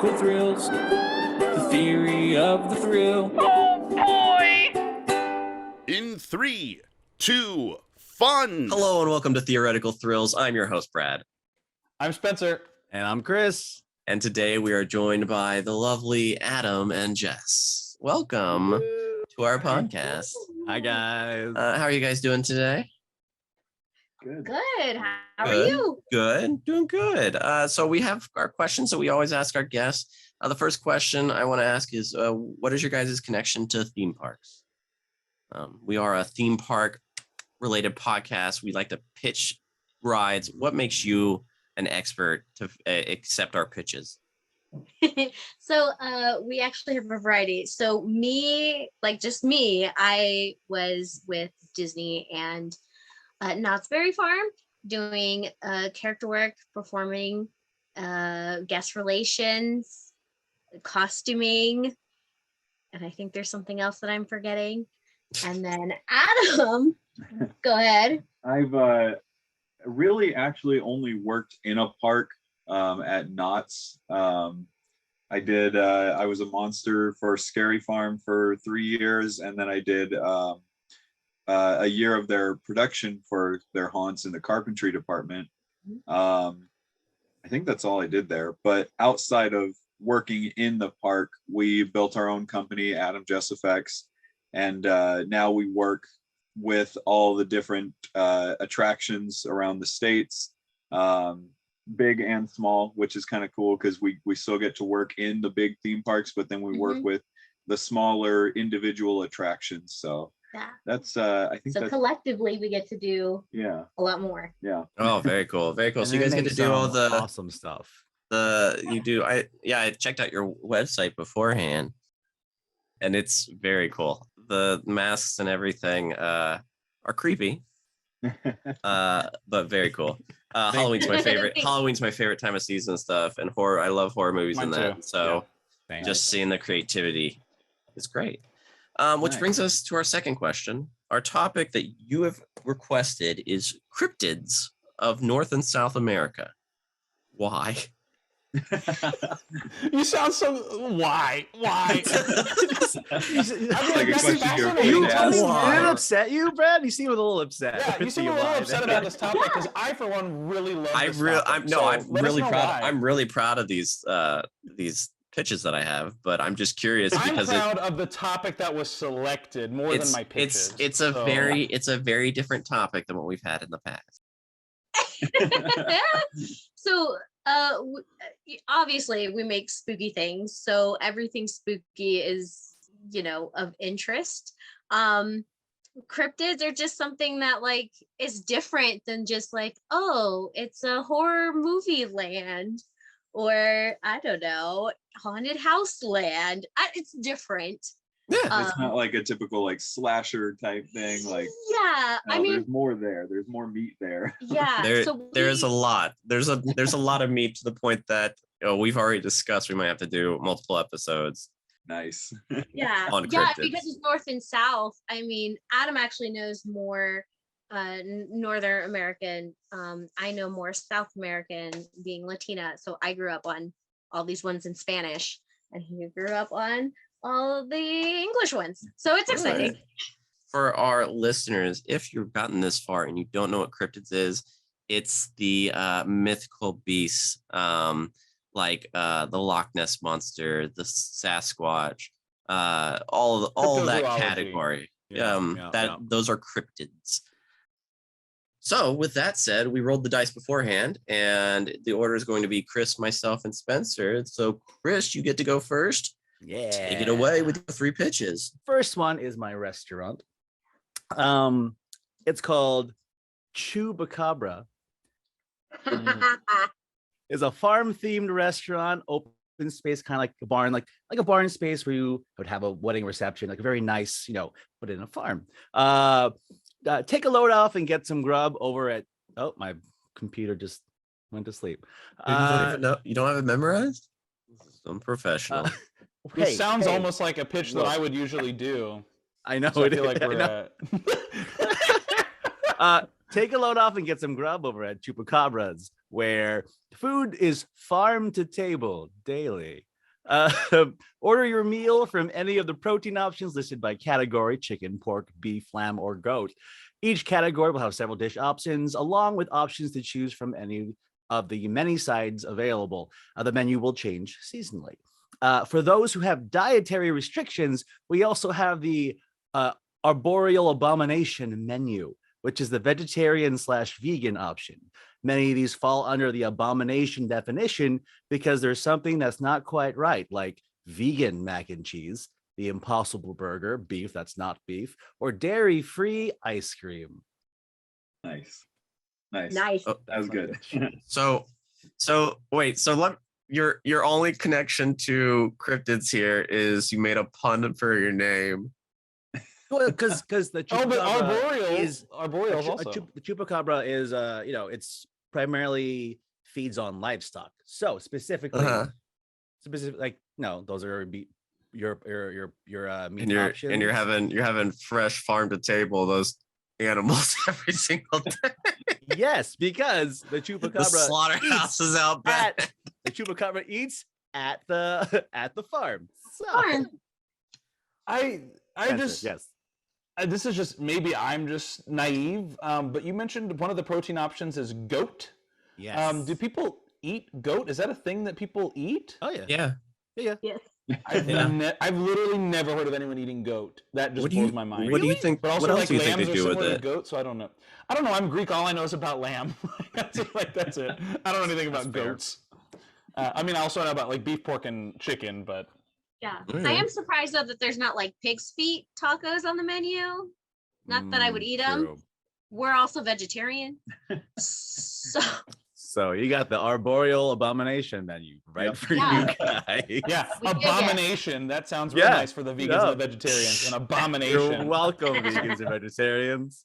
theoretical thrills, the theory of the thrill. Oh boy! In 3, 2, fun! Hello and welcome to Theoretical Thrills. I'm your host, Brad. I'm Spencer. And I'm Chris. And today we are joined by the lovely Adam and Jess. Welcome to our podcast. Hi, guys. How are you guys doing today? Good. How are you? Good. Doing good. So we have our questions that we always ask our guests. The first question I want to ask is, what is your guys' connection to theme parks? We are a theme park related podcast. We like to pitch rides. What makes you an expert to accept our pitches? So we actually have a variety. So just me, I was with Disney and Knott's Berry Farm doing character work, performing, guest relations, costuming, and I think there's something else that I'm forgetting. And then Adam, go ahead. I've really actually only worked in a park at Knott's. I was a monster for Scary Farm for 3 years, and then I did a year of their production for their haunts in the carpentry department. I think that's all I did there. But outside of working in the park, we built our own company, Adam Jess Effects, and now we work with all the different attractions around the states, big and small, which is kind of cool because we still get to work in the big theme parks, but then we work with the smaller individual attractions. So yeah, that's I think so collectively we get to do a lot more. Yeah. Oh, very cool. Very cool. And So you guys get to do all the awesome stuff. I checked out your website beforehand, and it's very cool. The masks and everything are creepy, but very cool. Halloween's my favorite. Halloween's my favorite time of season stuff, and horror. I love horror movies and that. Too. So Yeah. just seeing the creativity is great. Which brings us to our second question. Our topic that you have requested is cryptids of North and South America. Why? You sound so. Why? Like a question you're You being tell me, asked. did it upset you, Brad? You seem a little upset. Yeah, you seem a little upset about this topic because I, for one, really love this topic. I'm really proud. Why. I'm really proud of these pitches that I have, but I'm just curious I'm because proud of the topic that was selected more than my pitches. it's a very different topic than what we've had in the past. So obviously we make spooky things, so everything spooky is of interest. Cryptids are just something that is different than just it's a horror movie land, or I don't know, haunted house land. It's different. Yeah, It's not like a typical slasher type thing. Yeah, no, I mean, there's more there. There's more meat there. yeah. there's a lot. There's a lot of meat to the point that we've already discussed. We might have to do multiple episodes. Nice. Yeah, on yeah, cryptids. because it's North and South. I mean, Adam actually knows more Northern American. I know more South American, being Latina. So I grew up on all these ones in Spanish, and he grew up on all the English ones. So it's exciting. Right. For our listeners, if you've gotten this far and you don't know what cryptids is, it's the mythical beasts, like the Loch Ness monster, the Sasquatch, all that category. Those are cryptids. So with that said, we rolled the dice beforehand, and the order is going to be Chris, myself, and Spencer. So Chris, you get to go first. Yeah. Take it away with your 3 pitches. First one is my restaurant. It's called Chupacabra. It's a farm-themed restaurant, open space, kind of like a barn, like a barn space where you would have a wedding reception, like a very nice, put in a farm. Take a load off and get some grub over at. Oh, my computer just went to sleep. You don't even know, you don't have it memorized? This is unprofessional. This sounds almost like a pitch that I would usually do. I know. So I feel like we're Take a load off and get some grub over at Chupacabra's, where food is farm to table daily. Order your meal from any of the protein options listed by category: chicken, pork, beef, lamb, or goat. Each category will have several dish options, along with options to choose from any of the many sides available. The menu will change seasonally. For those who have dietary restrictions, we also have the arboreal abomination menu, which is the vegetarian/vegan option. Many of these fall under the abomination definition because there's something that's not quite right, like vegan mac and cheese, the Impossible Burger, beef that's not beef, or dairy-free ice cream. Nice. Nice. Oh, That was good. So wait, so your only connection to cryptids here is you made a pun for your name. Well, because the Oh, but chupacabra is arboreals also. the chupacabra is it's primarily feeds on livestock. So specifically, like no, those are your meat options. And you're having fresh farm to table those animals every single day. Yes, because the chupacabra The slaughterhouse is out back. the chupacabra eats at the farm. So, Farm. I Spencer, just yes. this is just maybe I'm just naive, but you mentioned one of the protein options is goat. Yes. Do people eat goat? Is that a thing that people eat? Oh yeah. Yeah. Yeah. Yes. I've literally never heard of anyone eating goat. That just blows my mind. What do you think? But also, What else like, do you think lambs they are do with similar to it? goat, so I don't know. I'm Greek. All I know is about lamb. That's it. I don't know anything about fair. goats. I mean, I also know about like beef, pork, and chicken, but Yeah. Yeah. I am surprised though that there's not like pig's feet tacos on the menu. Not that I would eat them. True. We're also vegetarian. So So you got the arboreal abomination menu right Yep. for Yeah. you guys. yeah, We did it. abomination. That sounds really Yeah, nice for the vegans no. and the vegetarians. An You're abomination. welcome, vegans and vegetarians.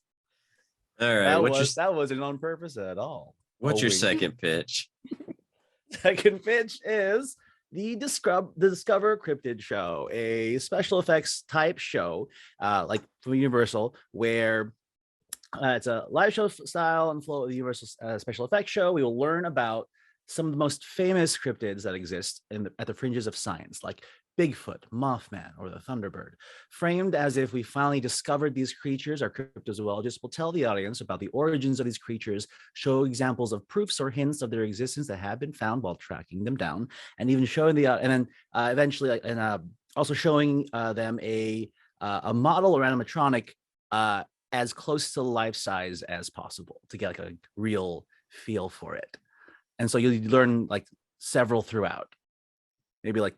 All right. That wasn't on purpose at all. What's Oh, your wait. second pitch? Second pitch is the Discover Cryptid show, a special effects type show, like from Universal, where it's a live show style and flow of the Universal special effects show. We will learn about some of the most famous cryptids that exist at the fringes of science, like Bigfoot, Mothman, or the Thunderbird. Framed as if we finally discovered these creatures, our cryptozoologists will tell the audience about the origins of these creatures, show examples of proofs or hints of their existence that have been found while tracking them down, and even showing and then eventually, also showing them a model or animatronic as close to life size as possible to get like a real feel for it. And so you learn like several throughout, maybe like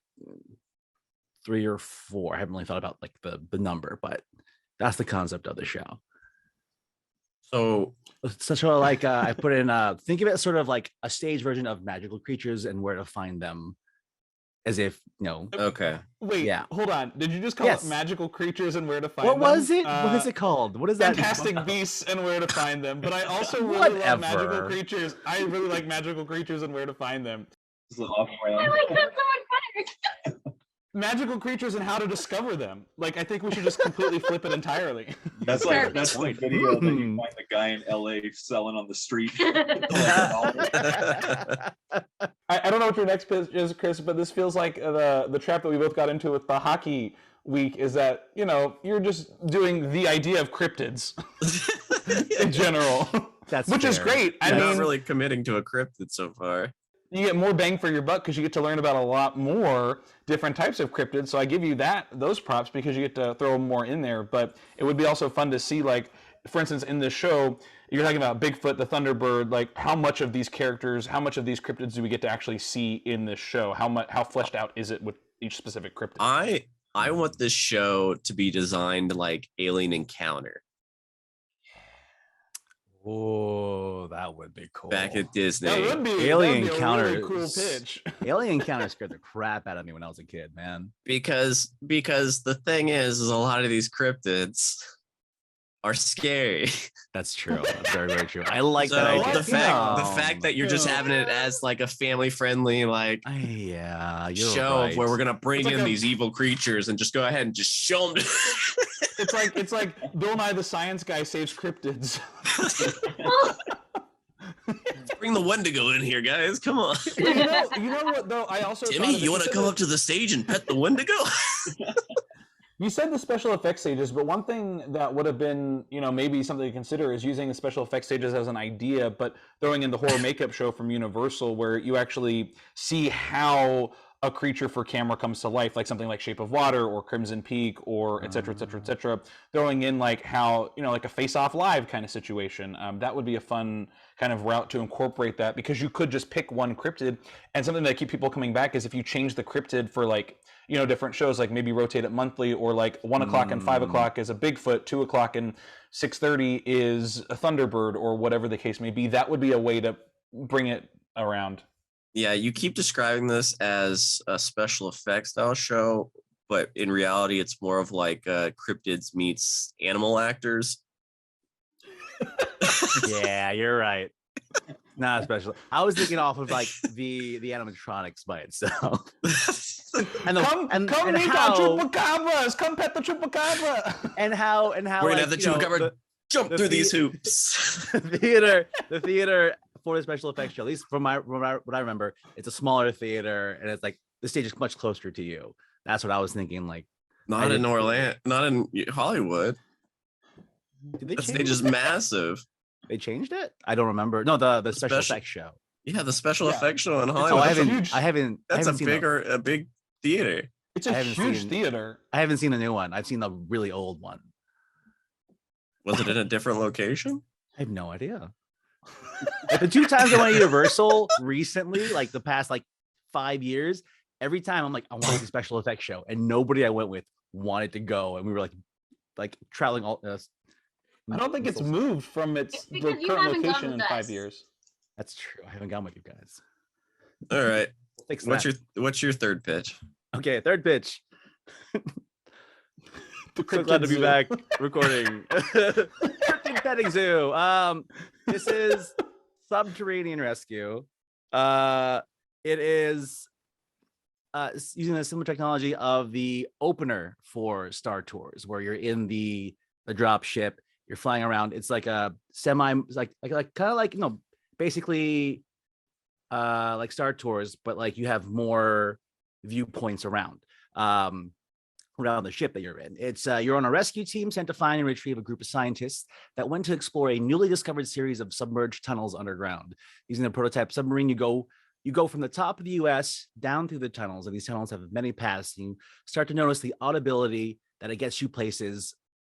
3 or 4. I haven't really thought about like the number, but that's the concept of the show. So It's such a like I put in think of it sort of like a stage version of magical creatures and where to find them, as if okay. Wait, Yeah. hold on. Did you just call Yes. it magical creatures and where to find what them? was it? What is it called? What is that? Fantastic beasts and where to find them. But I also really love magical Whatever. creatures. I really like magical creatures and where to find them. This is off I brand. like that so much better. Magical creatures and how to discover them. Like, I think we should just completely flip it entirely. That's Fair. like that's the video that you find the guy in LA selling on the street. I don't know what your next pitch is, Chris, but this feels like the trap that we both got into with the hockey week is that, you're just doing the idea of cryptids in general. Which is fair. great. I I'm mean, not really committing to a cryptid so far. you get more bang for your buck because you get to learn about a lot more different types of cryptids. So I give you those props because you get to throw more in there. But it would be also fun to see, like, for instance, in this show, you're talking about Bigfoot, the Thunderbird. Like, how much of these characters, how much of these cryptids do we get to actually see in this show? How fleshed out is it with each specific cryptid? I want this show to be designed like Alien Encounter Oh, that would be cool. back at Disney. That would be Alien that'd be Encounter a really cool is- pitch. Alien Encounter scared the crap out of me when I was a kid, man. because the thing is a lot of these cryptids are scary. That's true. That's very, very true. I like So that idea. the fact that you're just having it as like a family friendly like Yeah, you're show right. of where we're gonna bring It's like in a- these evil creatures and just go ahead and just show them. It's like Bill Nye the Science Guy saves cryptids. Bring the Wendigo in here, guys. Come on. You know what though? I also Timmy, you want to come up to the stage and pet the Wendigo? You said the special effects stages, but one thing that would have been, maybe something to consider is using the special effects stages as an idea, but throwing in the horror makeup show from Universal, where you actually see how a creature for camera comes to life, like something like Shape of Water or Crimson Peak or et cetera, et cetera, et cetera. Throwing in like how, like a Face Off Live kind of situation. That would be a fun kind of route to incorporate that, because you could just pick one cryptid. And something that keep people coming back is if you change the cryptid for like, different shows, like maybe rotate it monthly, or like 1 o'clock and 5 o'clock is a Bigfoot, 2 o'clock and 6:30 is a Thunderbird, or whatever the case may be. That would be a way to bring it around. Yeah, you keep describing this as a special effects style show, but in reality, it's more of like Cryptids meets animal actors. Yeah, you're right. Not especially. I was thinking off of like the animatronics by itself. And Come meet our chupacabras. Come pet the chupacabra. And how we're gonna have the chupacabra jump through these hoops. The theater for the special effects show, at least from what I remember, it's a smaller theater, and it's like the stage is much closer to you. That's what I was thinking. Like, not in Orlando, not in Hollywood. The stage is massive. They changed it? I don't remember. No, the special effects show. Yeah, the special effects show in Oh, Hollywood. I haven't. That's a big theater. It's a huge theater. I haven't seen the new one. I've seen the really old one. Was it in a different location? I have no idea. Like the 2 times I went to Universal recently, like the past like 5 years, every time I'm like, I want the special effects show, and nobody I went with wanted to go, and we were like traveling all. I don't think it's moved from the current location in 5 years. That's true. I haven't gone with you guys. All right. What's your third pitch? Okay, third pitch. So glad to be back recording. Cryptid petting zoo. This is subterranean rescue. It is using the similar technology of the opener for Star Tours, where you're in the drop ship. You're flying around. It's like a like kind of like basically like Star Tours, but like you have more viewpoints around the ship that you're in. It's you're on a rescue team sent to find and retrieve a group of scientists that went to explore a newly discovered series of submerged tunnels underground. Using the prototype submarine, you go from the top of the US down through the tunnels, and these tunnels have many paths. And you start to notice the audibility that it gets you places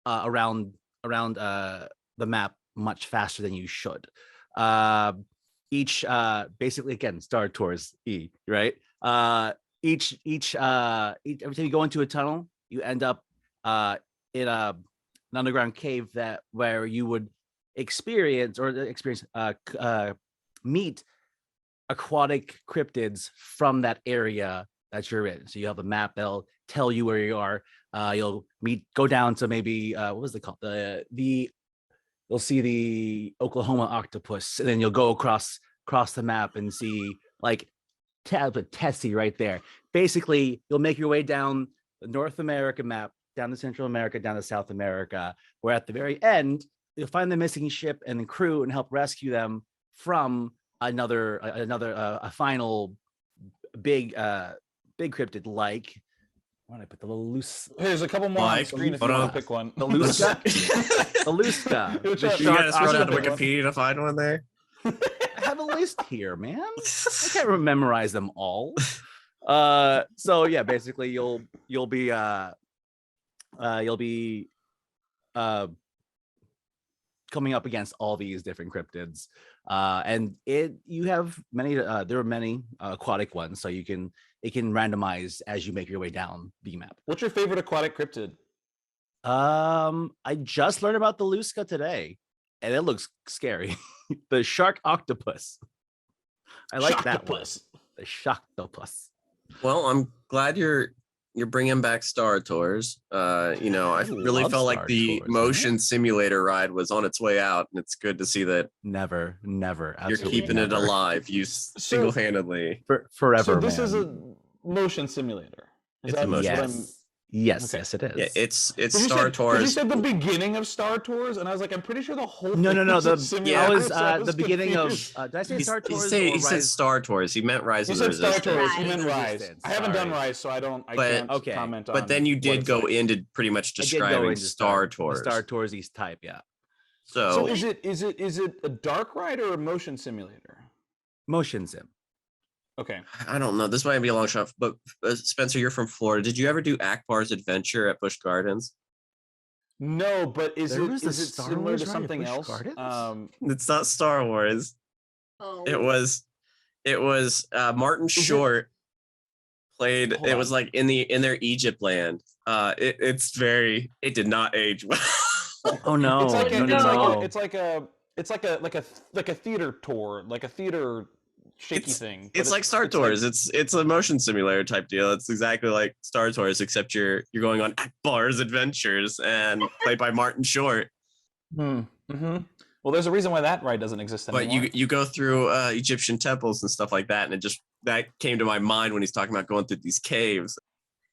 around the map much faster than you should. Each basically, again, Star Tours right? Each every time you go into a tunnel, you end up in an underground cave where you would meet aquatic cryptids from that area that you're in. So you have a map that'll tell you where you are. You'll go down to maybe what was it called? You'll see the Oklahoma octopus, and then you'll go across the map and see like Tessie right there. Basically, you'll make your way down the North America map, down to Central America, down to South America, where at the very end, you'll find the missing ship and the crew and help rescue them from a final big cryptid like. Why don't I put the little loose? There's a couple more on the screen if you want to pick one. The Luska. The Luska. You gotta scroll down to Wikipedia to find one there. I have a list here, man. I can't memorize them all. So yeah, basically you'll be coming up against all these different cryptids. And you have many there are many aquatic ones, so it can randomize as you make your way down the map. What's your favorite aquatic cryptid? I just learned about the Luska today, and it looks scary. The shark octopus. I like that one. The sharktopus. Well, I'm glad you're bringing back Star Tours. I really felt like the motion simulator ride was on its way out, and it's good to see that. Never. You're keeping it alive. You single-handedly forever. So this is a motion simulator. It's a motion. Yes, Okay. yes, it is. Yeah, it's But you Star said, but you Tours. said the beginning of Star Tours, and I was like, I'm pretty sure the whole No, thing no, no. was a The simulator, I was so I the beginning confused. of. Did I say He's- Star he Tours say- or he said Rise? Star Tours. He meant Rise You of the said Star Resistance. Tours. Rise. You meant Rise. Resistance, I haven't done sorry. Rise, so I But- can't Okay. comment on. But then you what did it's go like. into pretty much I did go describing into Star the Tours. Star Tours East type. Yeah, So So is it a dark ride or a motion simulator? motion sim. Okay. I don't know. This might be a long shot, but Spencer, you're from Florida. Did you ever do Akbar's Adventure at Busch Gardens? No, but is There was the it Star similar Wars to ride at something Busch else? Gardens? It's not Star Wars. Oh, It was Martin it- Short played. Hold It was on. like in their Egypt land. It did not age well. Oh no! It's like no, a, no, it's like no. a, it's like a theater tour, like a theater shaky thing. but It's like Star Tours. It's a motion simulator type deal. It's exactly like Star Tours, except you're going on Akbar's Adventures and played by Martin Short. Mm-hmm. Well, there's a reason why that ride doesn't exist anymore. But you go through Egyptian temples and stuff like that, and that came to my mind when he's talking about going through these caves.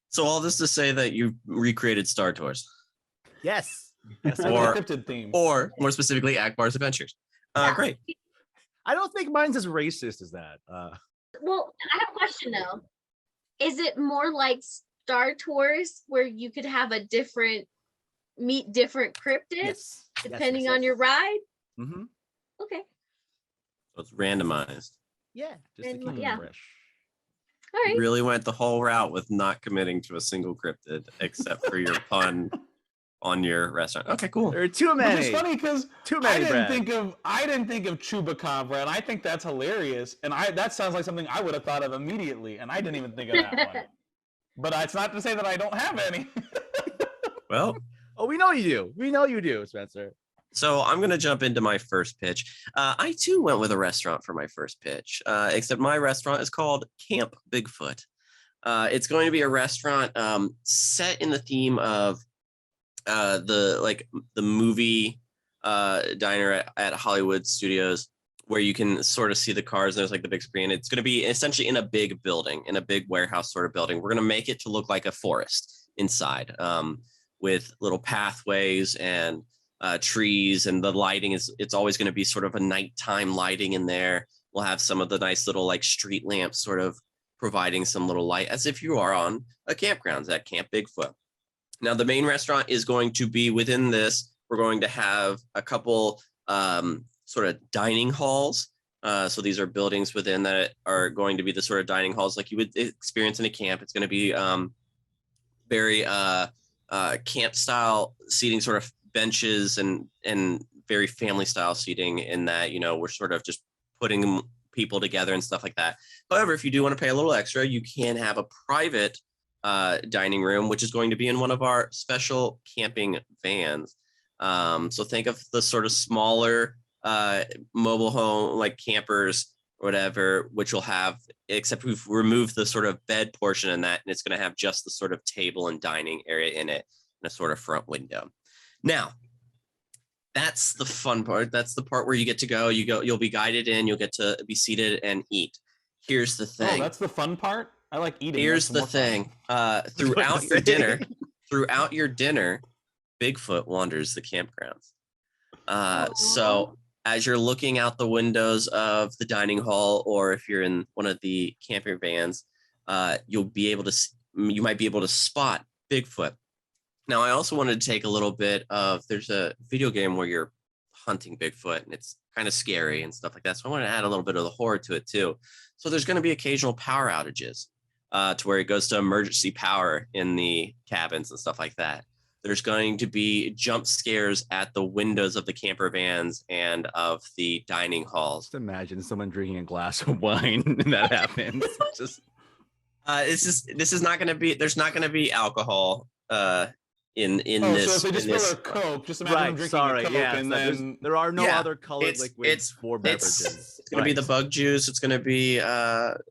So all this to say that you recreated Star Tours, Yes. That's or- a cryptid theme. or more specifically, Akbar's Adventures. Yeah. Great. I don't think mine's as racist as that. well, I have a question though. Is it more like Star Tours where you could have meet different cryptids depending on your ride? Mm-hmm. Okay. So it's randomized. Yeah. Just to And, keep yeah. it fresh. All right. You really went the whole route with not committing to a single cryptid, except for your pun on your restaurant. Okay, cool. There are too Which many. is funny because Too I many, didn't Brad. think of Chupacabra, and I think that's hilarious. And that sounds like something I would have thought of immediately, and I didn't even think of that one. But it's not to say that I don't have any. Well, Oh, we know you do. We know you do, Spencer. so I'm going to jump into my first pitch. I too went with a restaurant for my first pitch, except my restaurant is called Camp Bigfoot. It's going to be a restaurant set in the theme of the movie diner at Hollywood Studios, where you can sort of see the cars and there's like the big screen. It's going to be essentially in a big building, in a big warehouse sort of building. We're going to make it to look like a forest inside, with little pathways and trees, and the lighting it's always going to be sort of a nighttime lighting in there. We'll have some of the nice little like street lamps sort of providing some little light, as if you are on a campground at Camp Bigfoot. Now, the main restaurant is going to be within this. We're going to have a couple sort of dining halls. So these are buildings within that are going to be the sort of dining halls like you would experience in a camp. It's going to be very camp style seating, sort of benches and very family style seating, in that, we're sort of just putting people together and stuff like that. However, if you do want to pay a little extra, you can have a private dining room, which is going to be in one of our special camping vans. So think of the sort of smaller mobile home, like campers or whatever, which will have, except we've removed the sort of bed portion in that, and it's going to have just the sort of table and dining area in it, and a sort of front window. Now, that's the fun part. That's the part where you get to go. You'll be guided in. You'll get to be seated and eat. Here's the thing. Oh, that's the fun part. I like eating. Here's That's the more fun. thing. Throughout your dinner, Bigfoot wanders the campgrounds. So as you're looking out the windows of the dining hall, or if you're in one of the camping vans, you might be able to spot Bigfoot. Now, I also wanted to take a little bit of, there's a video game where you're hunting Bigfoot, and it's kind of scary and stuff like that. So I wanted to add a little bit of the horror to it too. So there's going to be occasional power outages to where it goes to emergency power in the cabins and stuff like that. There's going to be jump scares at the windows of the camper vans and of the dining halls. Just imagine someone drinking a glass of wine and that happens. This is not going to be, there's not going to be alcohol in this. So if they just in this- fill a Coke, just imagine them Right. drinking Sorry. a Coke, Yeah. and so then there are no Yeah, other colored it's- liquids for beverages. It's going to be the bug juice. It's going to be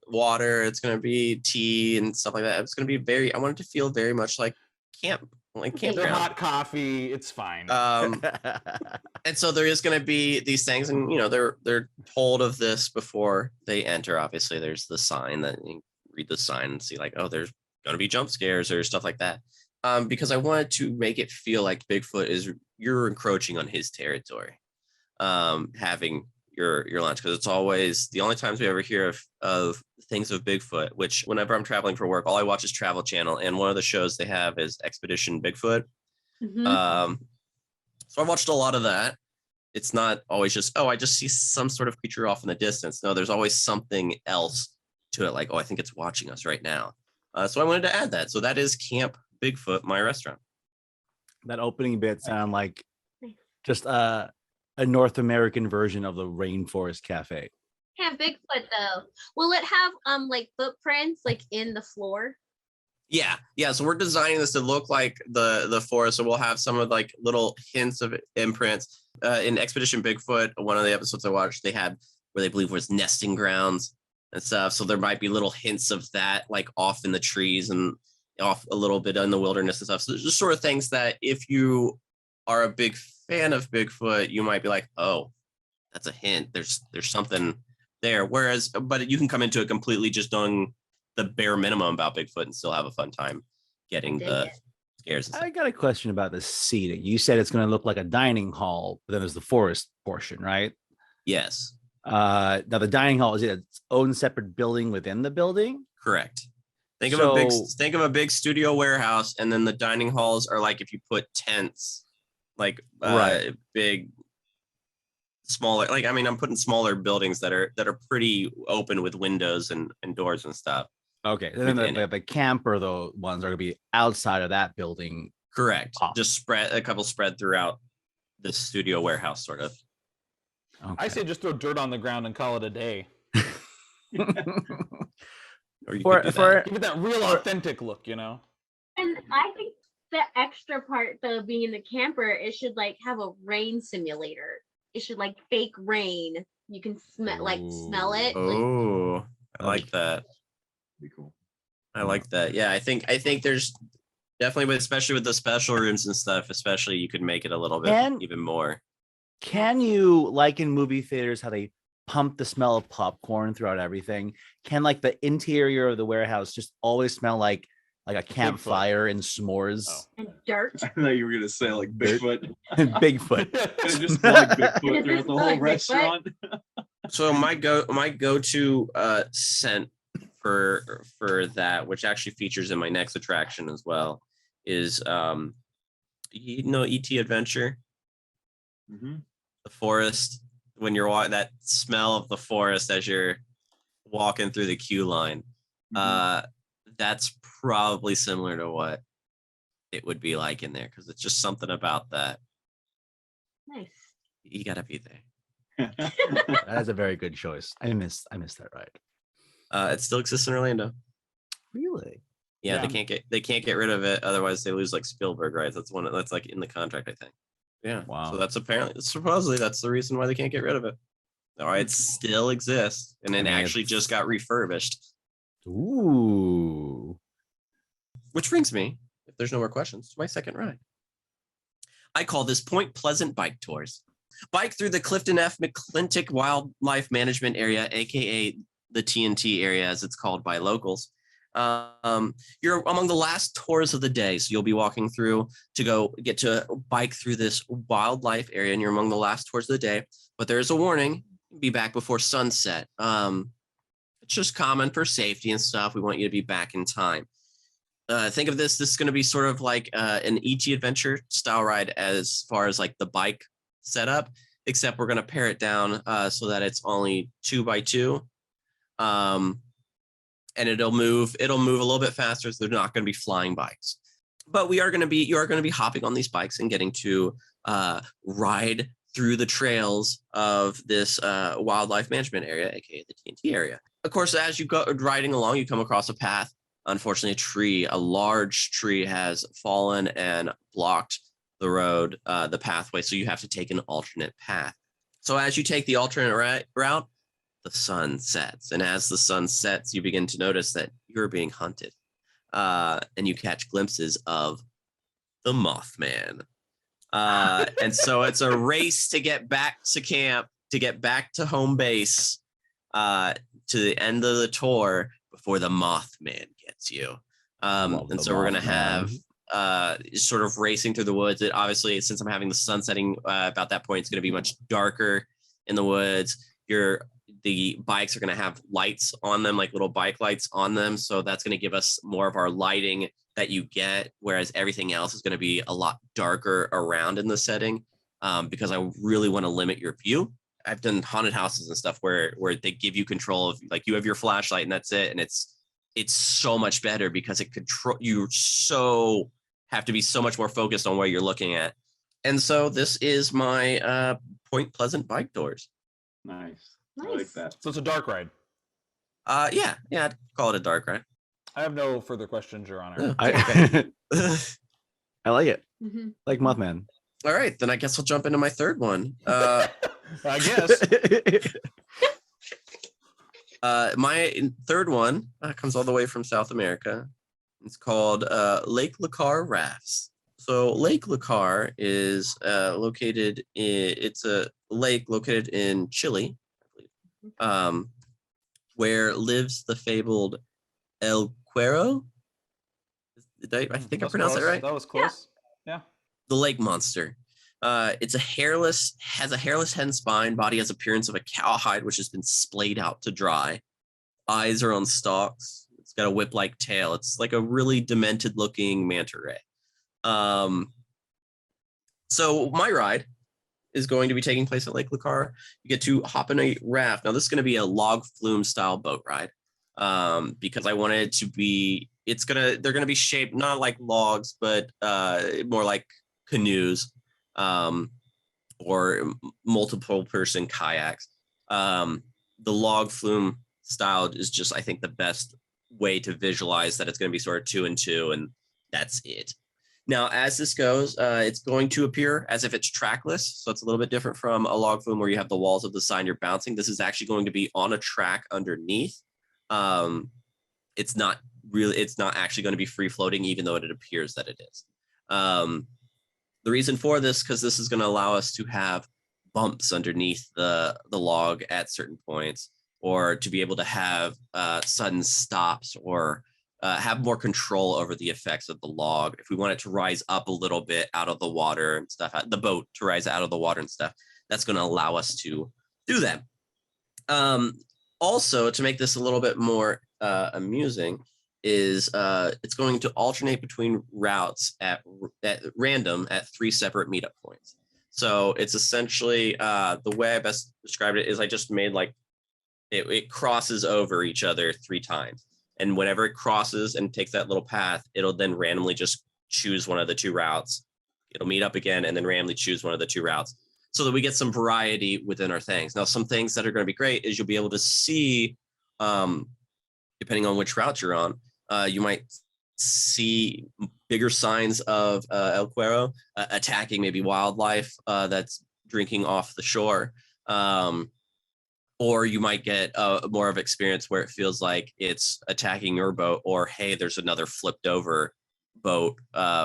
water. It's going to be tea and stuff like that. It's going to be I want it to feel very much like their campground. hot coffee. It's fine. And so there is going to be these things, and they're told of this before they enter. Obviously, there's the sign that you read the sign and see like, oh, there's going to be jump scares or stuff like that. because I wanted to make it feel like Bigfoot is you're encroaching on his territory, having your lunch, because it's always the only times we ever hear of things of Bigfoot, which whenever I'm traveling for work, all I watch is Travel Channel, and one of the shows they have is Expedition Bigfoot. Mhm. So I watched a lot of that. It's not always just, oh, I just see some sort of creature off in the distance. No, there's always something else to it, like, oh, I think it's watching us right now. So I wanted to add that. So that is Camp Bigfoot, my restaurant. That opening bit sound like just a North American version of the Rainforest Cafe. Have Bigfoot though. Will it have like footprints like in the floor? Yeah. So we're designing this to look like the forest. So we'll have some of like little hints of imprints. In Expedition Bigfoot, one of the episodes I watched, they had where they believe was nesting grounds and stuff. So there might be little hints of that, like off in the trees and off a little bit in the wilderness and stuff. So there's just sort of things that if you are a big fan of Bigfoot, you might be like, oh, that's a hint. There's something there. Whereas, but you can come into it completely just knowing the bare minimum about Bigfoot and still have a fun time getting the scares. I got a question about the seating. You said it's going to look like a dining hall, but then there's the forest portion, right? Yes. Now the dining hall is it its own separate building within the building? Correct. Think of a big studio warehouse, and then the dining halls are like if you put tents, like big, smaller. Like, I mean, I'm putting smaller buildings that are pretty open with windows and doors and stuff. Okay, and then the camper though ones are gonna be outside of that building. Correct. Just spread throughout the studio warehouse, sort of. Okay. I say just throw dirt on the ground and call it a day. Or you could do that. Give it that real authentic look, you know. And I think the extra part though, being in the camper, it should like have a rain simulator. It should like fake rain. You can smell it. Oh, I like that. Be cool. I like that. Yeah, I think there's definitely, but especially with the special rooms and stuff, especially you could make it a little bit even more. Can you, like in movie theaters, how they pump the smell of popcorn throughout everything? Can like the interior of the warehouse just always smell like a campfire and s'mores and dirt? I thought you were gonna say like Bigfoot. Bigfoot. Just smell like Bigfoot throughout the whole restaurant. So my go-to scent for that, which actually features in my next attraction as well, is E.T. Adventure. Mm-hmm. The forest, when you're walking, that smell of the forest as you're walking through the queue line. That's probably similar to what it would be like in there, because it's just something about that. Nice. You gotta be there. That is a very good choice. I missed that ride. It still exists in Orlando. Really? Yeah, they can't get rid of it, otherwise they lose like Spielberg rights. That's like in the contract, I think. Yeah. Wow. So that's supposedly that's the reason why they can't get rid of it. All right, it still exists, and it actually just got refurbished. Ooh. Which brings me, if there's no more questions, to my second ride. I call this Point Pleasant Bike Tours. Bike through the Clifton F. McClintock Wildlife Management Area, aka the TNT area, as it's called by locals. You're among the last tours of the day, so you'll be walking through to go get to bike through this wildlife area, and you're among the last tours of the day. But there's a warning: be back before sunset. It's just common for safety and stuff. We want you to be back in time. Think of this is going to be sort of like an ET Adventure style ride as far as like the bike setup, except we're going to pare it down so that it's only 2x2. And it'll move a little bit faster, so they're not going to be flying bikes. But you are going to be hopping on these bikes and getting to ride through the trails of this wildlife management area, aka the TNT area. Of course, as you go riding along, you come across a path. Unfortunately, a large tree has fallen and blocked the road, the pathway, so you have to take an alternate path. So as you take the alternate route, the sun sets, and as the sun sets, you begin to notice that you're being hunted, and you catch glimpses of the Mothman. And so it's a race to get back to camp, to get back to home base, to the end of the tour before the Mothman gets you. And so we're gonna have sort of racing through the woods. It obviously, since I'm having the sun setting about that point, it's going to be much darker in the woods. The bikes are going to have lights on them, like little bike lights on them. So that's going to give us more of our lighting that you get, whereas everything else is going to be a lot darker around in the setting, because I really want to limit your view. I've done haunted houses and stuff where they give you control of, like, you have your flashlight and that's it. And it's so much better because you so have to be so much more focused on where you're looking at. And so this is my Point Pleasant bike tours. Nice. I like that. So it's a dark ride. Yeah, I'd call it a dark ride. I have no further questions, Your Honor. I like it. Mhm. Like Mothman. All right, then I guess I'll jump into my third one. I guess. My third one comes all the way from South America. It's called Lake Lacar Rafts. So Lake Lacar is located it's a lake located in Chile, where lives the fabled El Cuero. I think I pronounced that right. That was close. Yeah. The lake monster. Has a hairless head and spine. Body has appearance of a cowhide, which has been splayed out to dry. Eyes are on stalks. It's got a whip-like tail. It's like a really demented-looking manta ray. So my ride is going to be taking place at Lake Lacar. You get to hop in a raft. Now this is going to be a log flume style boat ride, because I wanted it to be. They're going to be shaped not like logs, but more like canoes, or multiple person kayaks. The log flume style is just, I think, the best way to visualize that it's going to be sort of 2 and 2, and that's it. Now, as this goes, it's going to appear as if it's trackless. So it's a little bit different from a log flume where you have the walls of the sign you're bouncing. This is actually going to be on a track underneath. It's not actually going to be free floating, even though it appears that it is. The reason for this, because this is going to allow us to have bumps underneath the log at certain points, or to be able to have sudden stops, or have more control over the effects of the log. If we want it to rise up a little bit out of the water and stuff, the boat to rise out of the water and stuff, that's going to allow us to do that. Also, to make this a little bit more amusing, is it's going to alternate between routes at random at 3 separate meetup points. So it's essentially, the way I best described it is I just made like, it crosses over each other 3 times. And whenever it crosses and takes that little path, it'll then randomly just choose one of the 2 routes. It'll meet up again and then randomly choose one of the 2 routes, so that we get some variety within our things. Now, some things that are going to be great is you'll be able to see, depending on which route you're on, you might see bigger signs of El Cuero attacking maybe wildlife that's drinking off the shore. Or you might get more of experience where it feels like it's attacking your boat, or, hey, there's another flipped over boat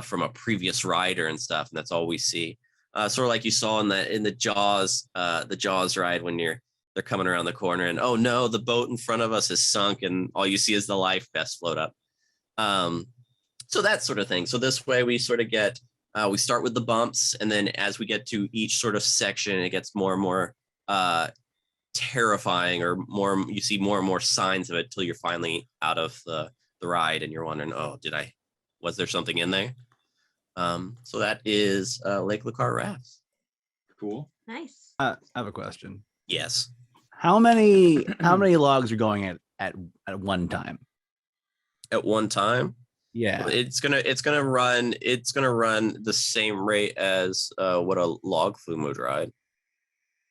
from a previous rider and stuff. And that's all we see. Sort of like you saw in the Jaws ride when they're coming around the corner and, oh no, the boat in front of us is sunk and all you see is the life vest float up. So that sort of thing. So this way we sort of get, we start with the bumps, and then as we get to each sort of section, it gets more and more terrifying, or you see more and more signs of it till you're finally out of the ride and you're wondering, oh, was there something in there? So that is Lake Lacar Rafts. Cool. Nice. I have a question. Yes. How many logs are going at one time? At one time? Yeah. It's gonna run the same rate as what a log flume would ride.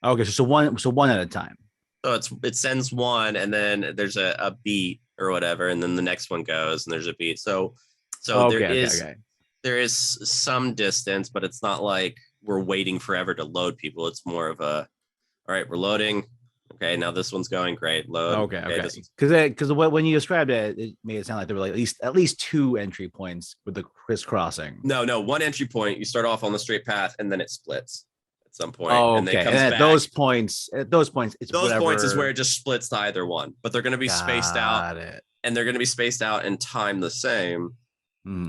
Okay, so one at a time. So it sends one, and then there's a beat or whatever, and then the next one goes, and there's a beat. So there is some distance, but it's not like we're waiting forever to load people. It's more of a, all right, we're loading. Okay, now this one's going, great. Load. Okay. Because when you described it, it made it sound like there were like at least 2 entry points with the crisscrossing. No, one entry point. You start off on the straight path, and then it splits at some point. Oh, and then okay. it comes And back. those points, it's those whatever. points is where it just splits to either one, but they're going to be spaced out, Got it. and they're going to be spaced out in time the same.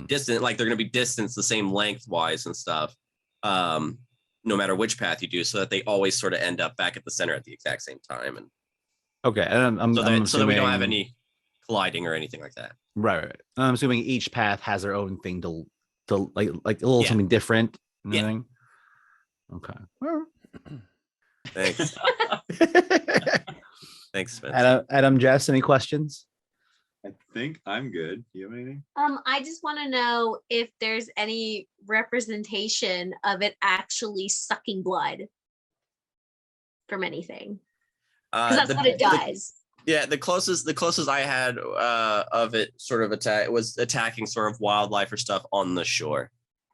distant, like they're going to be distanced the same lengthwise and stuff, no matter which path you do, so that they always sort of end up back at the center at the exact same time. And Okay, and I'm so assuming, that we don't have any colliding or anything like that. Right. I'm assuming each path has their own thing to like a little something different. Yeah. Okay. Well. Thanks. Thanks, Spencer. Adam, Jess, any questions? I think I'm good. You have anything? I just want to know if there's any representation of it actually sucking blood from anything, because that's what it does. The closest I had of it sort of was attacking sort of wildlife or stuff on the shore,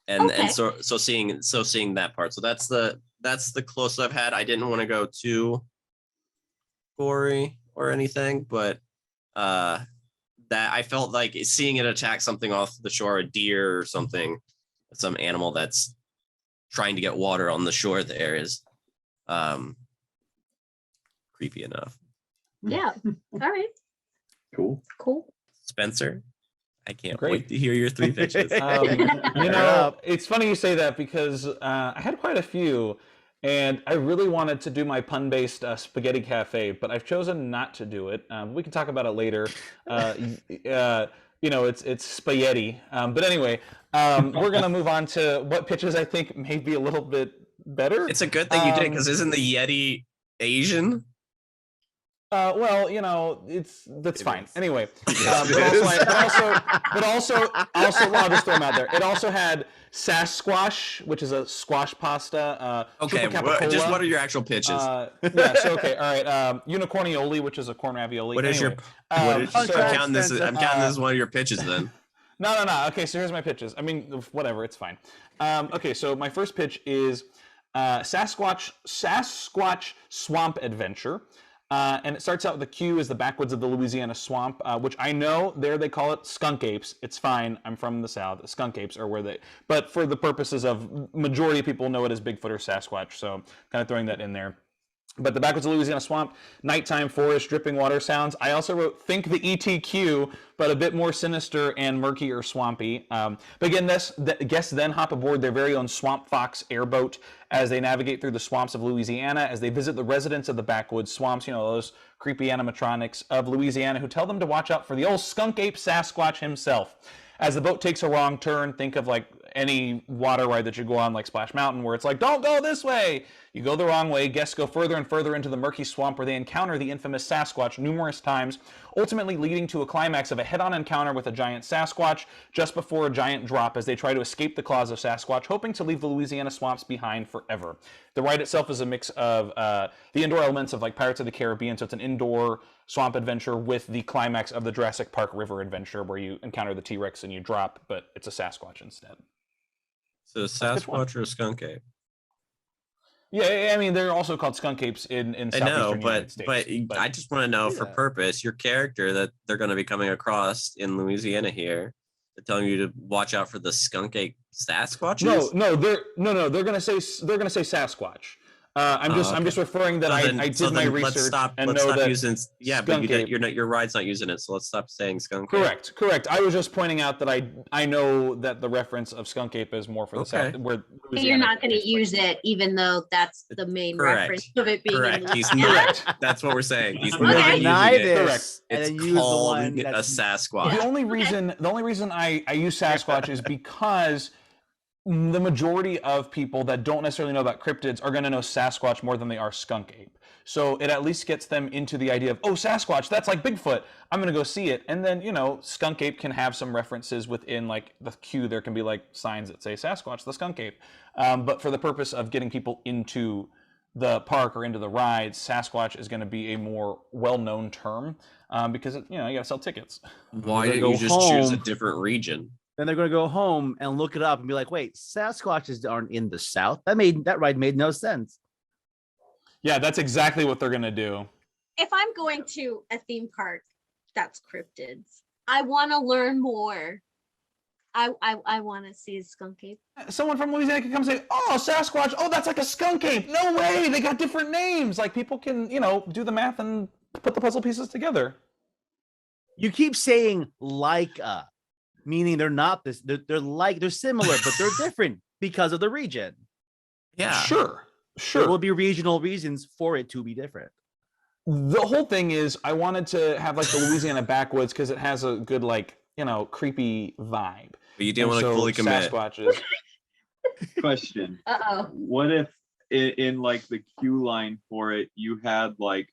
and so seeing that part. So that's the closest I've had. I didn't want to go too gory or anything, but that I felt like seeing it attack something off the shore, a deer or something, some animal that's trying to get water on the shore there is creepy enough. Yeah. All right. Cool. Spencer, I can't wait to hear your 3 pitches. It's funny you say that because I had quite a few, and I really wanted to do my pun-based spaghetti cafe, but I've chosen not to do it. We can talk about it later. It's spaghetti. But anyway, we're gonna move on to what pitches I think may be a little bit better. It's a good thing you did, because isn't the Yeti Asian? That's fine. Anyway, but also, I'll just throw them out there. It also had Sasquatch, which is a squash pasta. Okay, just what are your actual pitches? All right. Unicornioli, which is a corn ravioli. What is anyway, I'm counting this as one of your pitches then. No. Okay, so here's my pitches. I mean, whatever, it's fine. Okay, so my first pitch is Sasquatch Swamp Adventure. And it starts out with the Q is the backwoods of the Louisiana swamp, which I know there they call it skunk apes. It's fine. I'm from the South. Skunk apes are where they, but for the purposes of majority of people know it as Bigfoot or Sasquatch. So kind of throwing that in there. But the backwoods of Louisiana swamp, nighttime forest, dripping water sounds. I also wrote think the ETQ, but a bit more sinister and murky or swampy. But again, guests then hop aboard their very own Swamp Fox airboat as they navigate through the swamps of Louisiana, as they visit the residents of the backwoods swamps, those creepy animatronics of Louisiana who tell them to watch out for the old skunk ape Sasquatch himself. As the boat takes a wrong turn, think of like any water ride that you go on, like Splash Mountain, where it's like, don't go this way. You go the wrong way. Guests go further and further into the murky swamp where they encounter the infamous Sasquatch numerous times, ultimately leading to a climax of a head-on encounter with a giant Sasquatch just before a giant drop as they try to escape the claws of Sasquatch, hoping to leave the Louisiana swamps behind forever. The ride itself is a mix of the indoor elements of like Pirates of the Caribbean, so it's an indoor swamp adventure with the climax of the Jurassic Park river adventure where you encounter the T-Rex and you drop, but it's a Sasquatch instead. So Sasquatch or a skunk ape? Yeah, I mean they're also called skunk apes in southeastern United States. But I just want to know for purpose, your character that they're going to be coming across in Louisiana here, they're telling you to watch out for the skunk ape Sasquatches. They're going to say Sasquatch. I'm just referring that I did my research and know that using but your ride's not using it, so let's stop saying skunk ape. Correct. I was just pointing out that I know that the reference of skunk ape is more for the South. Where you're not going to use it, even though that's the main reference of it being. Correct. He's not. That's what we're saying. He's not using it. Correct. It's called a Sasquatch. The only reason I use Sasquatch is because the majority of people that don't necessarily know about cryptids are going to know Sasquatch more than they are skunk ape. So it at least gets them into the idea of, oh, Sasquatch, that's like Bigfoot. I'm going to go see it. And then, skunk ape can have some references within like the queue. There can be like signs that say Sasquatch, the skunk ape. But for the purpose of getting people into the park or into the rides, Sasquatch is going to be a more well-known term because, you got to sell tickets. Why didn't you just choose a different region? Then they're going to go home and look it up and be like, wait, Sasquatches aren't in the South. That ride made no sense. Yeah, that's exactly what they're going to do. If I'm going to a theme park, that's cryptids. I want to learn more. I want to see a skunk ape. Someone from Louisiana can come say, oh, Sasquatch. Oh, that's like a skunk ape. No way. They got different names. Like people can, do the math and put the puzzle pieces together. You keep saying like Meaning they're not this. They're similar, but they're different because of the region. Yeah. Sure. There will be regional reasons for it to be different. The whole thing is I wanted to have like the Louisiana backwoods because it has a good like, creepy vibe. But you didn't want to fully commit. Sasquatches. Question. Uh-oh. What if in like the queue line for it, you had like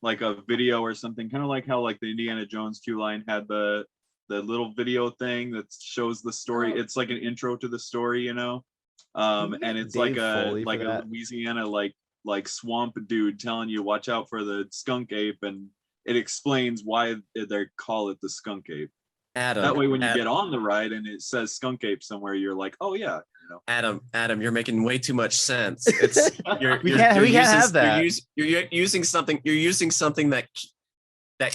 a video or something, kind of like how like the Indiana Jones queue line had the little video thing that shows the story. It's like an intro to the story, and it's Dave like a Foley for that? Louisiana like swamp dude telling you watch out for the skunk ape, and it explains why they call it the skunk ape. Adam. That way, when you get on the ride and it says skunk ape somewhere, you're like, oh yeah. Adam, you're making way too much sense. It's We can't have that. You're using something that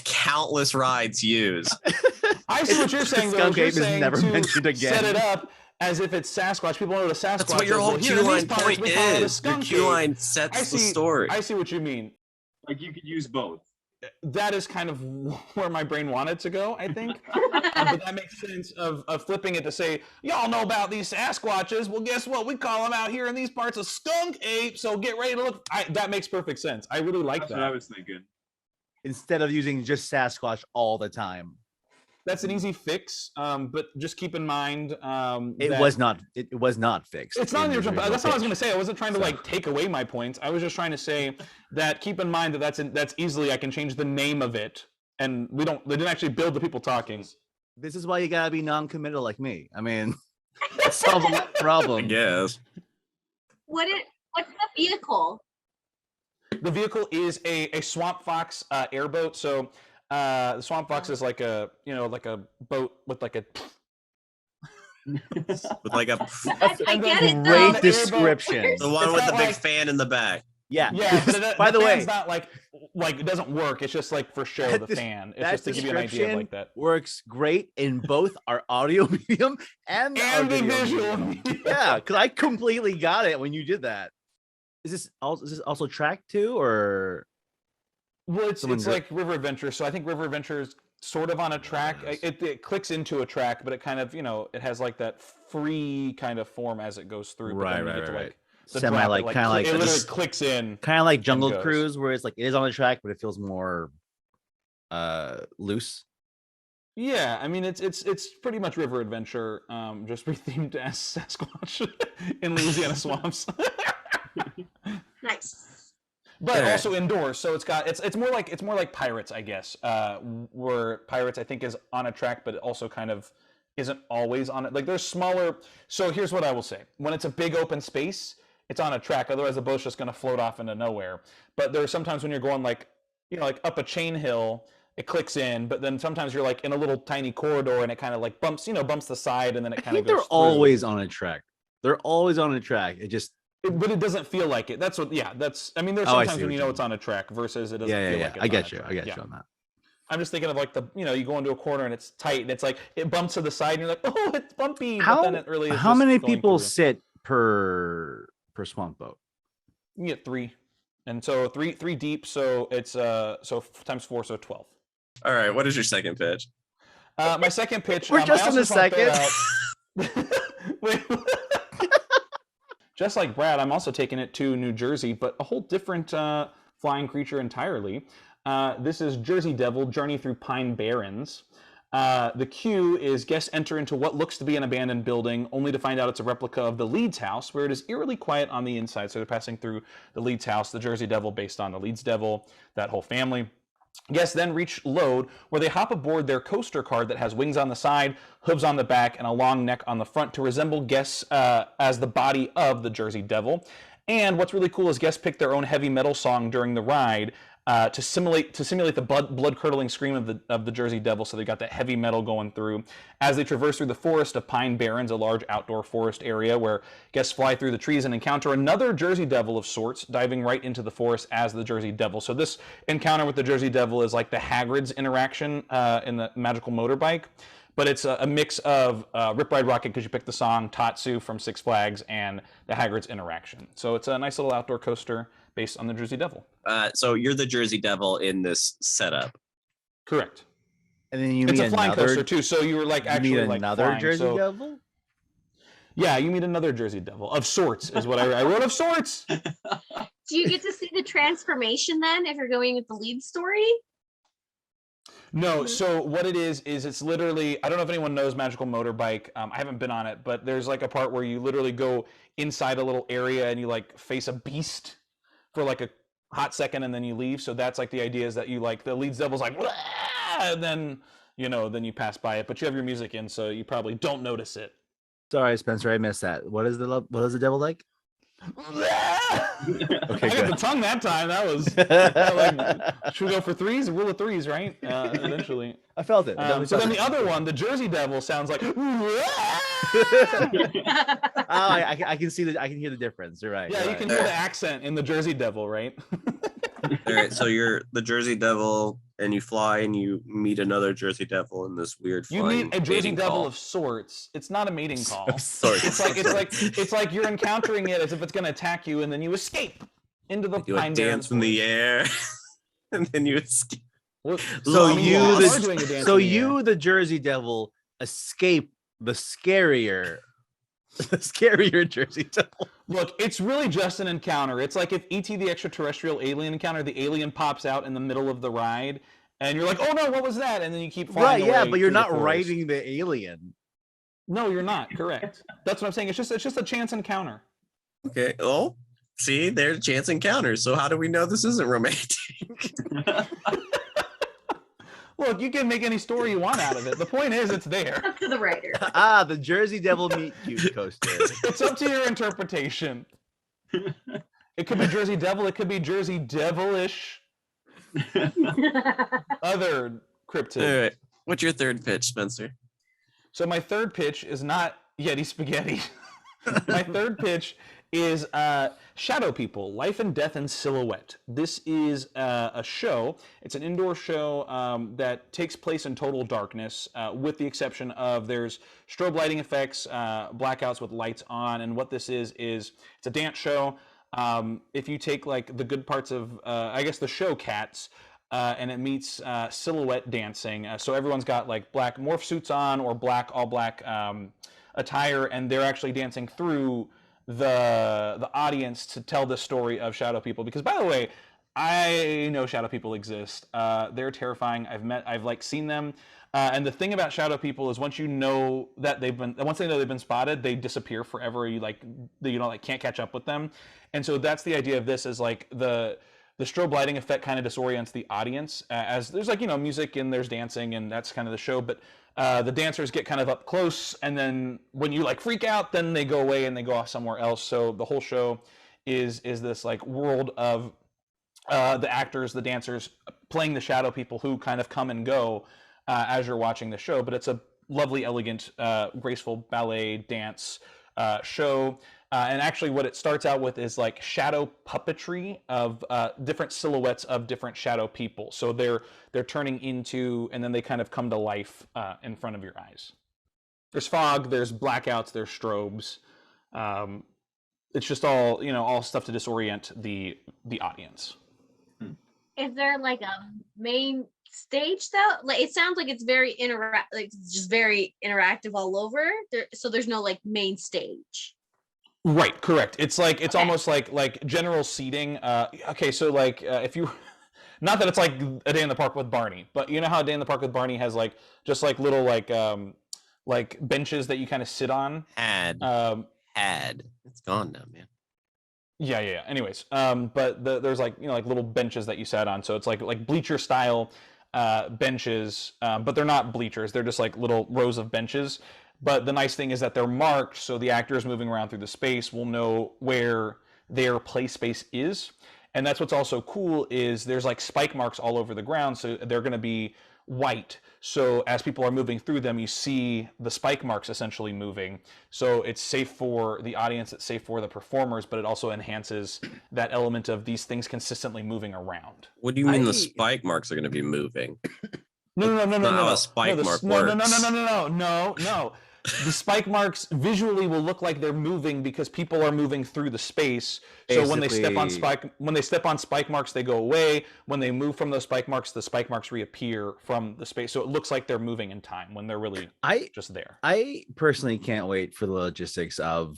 countless rides use. I see what you're saying. Though, Skunk you're ape is saying never to mentioned again. Set it up as if it's Sasquatch. People know what a Sasquatch That's what your is. whole Well, here queue in these line parts, point we call it a is. Your skunk queue ape. line sets the story. I see what you mean. Like you could use both. That is kind of where my brain wanted to go, I think. But that makes sense of flipping it to say, y'all know about these Sasquatches. Well, guess what? We call them out here in these parts a skunk ape. So get ready to look. That makes perfect sense. I really like That's that. what I was thinking. Instead of using just Sasquatch all the time. That's an easy fix, but just keep in mind It that was not. It was not fixed. it's not in the original. original That's what I was going to pitch. say. I wasn't trying to like take away my points. I was just trying to say that keep in mind that that's easily I can change the name of it, and they didn't actually build the people talking. This is why you gotta be non-committal like me. I mean, that solves a lot of problem. I guess. What's the vehicle? The vehicle is a Swamp Fox airboat. So the Swamp Fox is like a boat with like a. With like a I get it. Great though. description. the one It's with the not big like- fan in the back. Yeah. Yeah, but By the way, fan's not like it doesn't work. It's just like for show the fan. It's that just to give you an idea of description like that. works great in both our audio medium and our And the video visual. medium. Yeah, because I completely got it when you did that. Is this also track too, or Well, it's Someone like River Adventure. So I think River Adventure is sort of on a track. It clicks into a track, but it kind of it has like that free kind of form as it goes through. But then you get to, like, the semi drop, like kind of like it literally clicks in. kind of like Jungle goes. Cruise, where it's like it is on the track, but it feels more loose. Yeah, I mean it's pretty much River Adventure, just rethemed as Sasquatch in Louisiana swamps. Nice. But Yeah. also indoors, so it's more like Pirates, I guess. Where Pirates I think is on a track, but it also kind of isn't always on it. Like there's smaller. So here's what I will say: when it's a big open space, it's on a track. Otherwise, the boat's just going to float off into nowhere. But there are sometimes when you're going like up a chain hill, it clicks in. But then sometimes you're like in a little tiny corridor, and it kind of like bumps the side, and then it I kind of think goes. they're always on a track. They're always on a track. It just But it doesn't feel like it. That's what. Yeah. That's. I mean, there's Oh, I sometimes see when what you you know mean. it's on a track versus it doesn't yeah. feel like it's I on get a you. track. I get Yeah. you on that. I'm just thinking of like you go into a corner and it's tight and it's like it bumps to the side and you're like, oh, it's bumpy. But then it really is How just many going people through. sit per swamp boat? You get 3, and so three deep. So it's so times 4, so 12. All right, what is your second pitch? My second pitch. We're I just also in the wanna throw second. out- Wait. Just like Brad, I'm also taking it to New Jersey, but a whole different flying creature entirely. This is Jersey Devil, Journey Through Pine Barrens. The cue is guests enter into what looks to be an abandoned building, only to find out it's a replica of the Leeds house, where it is eerily quiet on the inside. So they're passing through the Leeds house, the Jersey Devil based on the Leeds Devil, that whole family. Guests then reach load, where they hop aboard their coaster card that has wings on the side, hooves on the back, and a long neck on the front to resemble guests as the body of the Jersey Devil. And what's really cool is guests pick their own heavy metal song during the ride to simulate the blood curdling scream of the Jersey Devil. So they got that heavy metal going through as they traverse through the forest of Pine Barrens, a large outdoor forest area where guests fly through the trees and encounter another Jersey Devil of sorts, diving right into the forest as the Jersey Devil. So this encounter with the Jersey Devil is like the Hagrid's interaction in the Magical Motorbike. But it's a mix of Rip Ride Rocket, because you pick the song, Tatsu from Six Flags, and the Hagrid's interaction. So it's a nice little outdoor coaster based on the Jersey Devil. So you're the Jersey Devil in this setup. Correct. And then you It's meet a flying another, coaster too, so you were like you actually meet like another flying, Jersey so- Devil. Yeah, you meet another Jersey Devil of sorts, is what I wrote of sorts. Do you get to see the transformation then if you're going with the lead story? No, so what it is it's literally, I don't know if anyone knows Magical Motorbike. I haven't been on it, but there's like a part where you literally go inside a little area and you like face a beast for like a hot second and then you leave. So that's like the idea is that you like the lead devil's like, "Wah!" and then then you pass by it, but you have your music in, so you probably don't notice it. Sorry, Spencer, I missed that. What is the devil like? Okay, I got the tongue that time. That was should we go for threes? Rule of threes, right? Eventually. I felt it. So then the other one, the Jersey Devil, sounds like. I can see I can hear the difference. You're right. Yeah, you're you right. can hear the accent in the Jersey Devil, right? All right, so you're the Jersey Devil, and you fly, and you meet another Jersey Devil in this weird. You flying meet a Jersey mating Devil call. of sorts. It's not a mating call. Of sorts. It's like you're encountering it as if it's going to attack you, and then you escape into the You do a pine dance in the air, and then you escape. Well, So I mean, you are the doing a dance so in the air. you the Jersey Devil escape the scarier Jersey Devil. Look, it's really just an encounter. It's like if E.T. the extraterrestrial alien encounter, the alien pops out in the middle of the ride, and you're like, "Oh no, what was that?" And then you keep flying Right, yeah, away but you're through the not forest. riding the alien. No, you're not. Correct. That's what I'm saying. It's just a chance encounter. Okay. Oh, see, there's chance encounters. So how do we know this isn't romantic? Look, you can make any story you want out of it. The point is, it's there. Up to the writer. The Jersey Devil meet cute coaster. It's up to your interpretation. It could be Jersey Devil. It could be Jersey Devilish. Other cryptid. All right. What's your third pitch, Spencer? So my third pitch is not Yeti Spaghetti. My third pitch is Shadow People, Life and Death in Silhouette. This is a show. It's an indoor show that takes place in total darkness, with the exception of there's strobe lighting effects, blackouts with lights on, and what this is it's a dance show. If you take like the good parts of, I guess, the show Cats, and it meets silhouette dancing. So everyone's got like black morph suits on or all black attire, and they're actually dancing through the audience to tell the story of Shadow People. Because by the way, I know Shadow People exist. They're terrifying. I've like seen them. And the thing about Shadow People is once they know they've been spotted, they disappear forever. You can't catch up with them. And so that's the idea of this, is like the strobe lighting effect kind of disorients the audience, as there's like, music and there's dancing, and that's kind of the show. But the dancers get kind of up close, and then when you like freak out, then they go away and they go off somewhere else. So the whole show is this like world of the actors, the dancers playing the Shadow People who kind of come and go as you're watching the show. But it's a lovely, elegant, graceful ballet dance show. And actually what it starts out with is like shadow puppetry of different silhouettes of different shadow people. So they're turning into, and then they kind of come to life in front of your eyes. There's fog, there's blackouts, there's strobes. It's just all stuff to disorient the audience. Is there like a main stage though? Like it sounds like it's very just very interactive all over. So there's no like main stage. Right, correct. It's like it's Okay. almost like general seating. Okay, so like if you, not that it's like A Day in the Park with Barney, but you know how A Day in the Park with Barney has like just like little like benches that you kind of sit on. Had it's gone now, man. Yeah. Anyways, but there's like like little benches that you sat on, so it's like bleacher style benches, but they're not bleachers. They're just like little rows of benches. But the nice thing is that they're marked, so the actors moving around through the space will know where their play space is. And that's what's also cool is there's like spike marks all over the ground, so they're going to be white. So as people are moving through them, you see the spike marks essentially moving. So it's safe for the audience, it's safe for the performers, but it also enhances that element of these things consistently moving around. What do you mean the spike marks are going to be moving? No. Not how a spike mark works. No. the spike marks visually will look like they're moving because people are moving through the space. So when they step on spike marks, they go away. When they move from those spike marks, the spike marks reappear from the space. So it looks like they're moving in time when they're really just there. I personally can't wait for the logistics of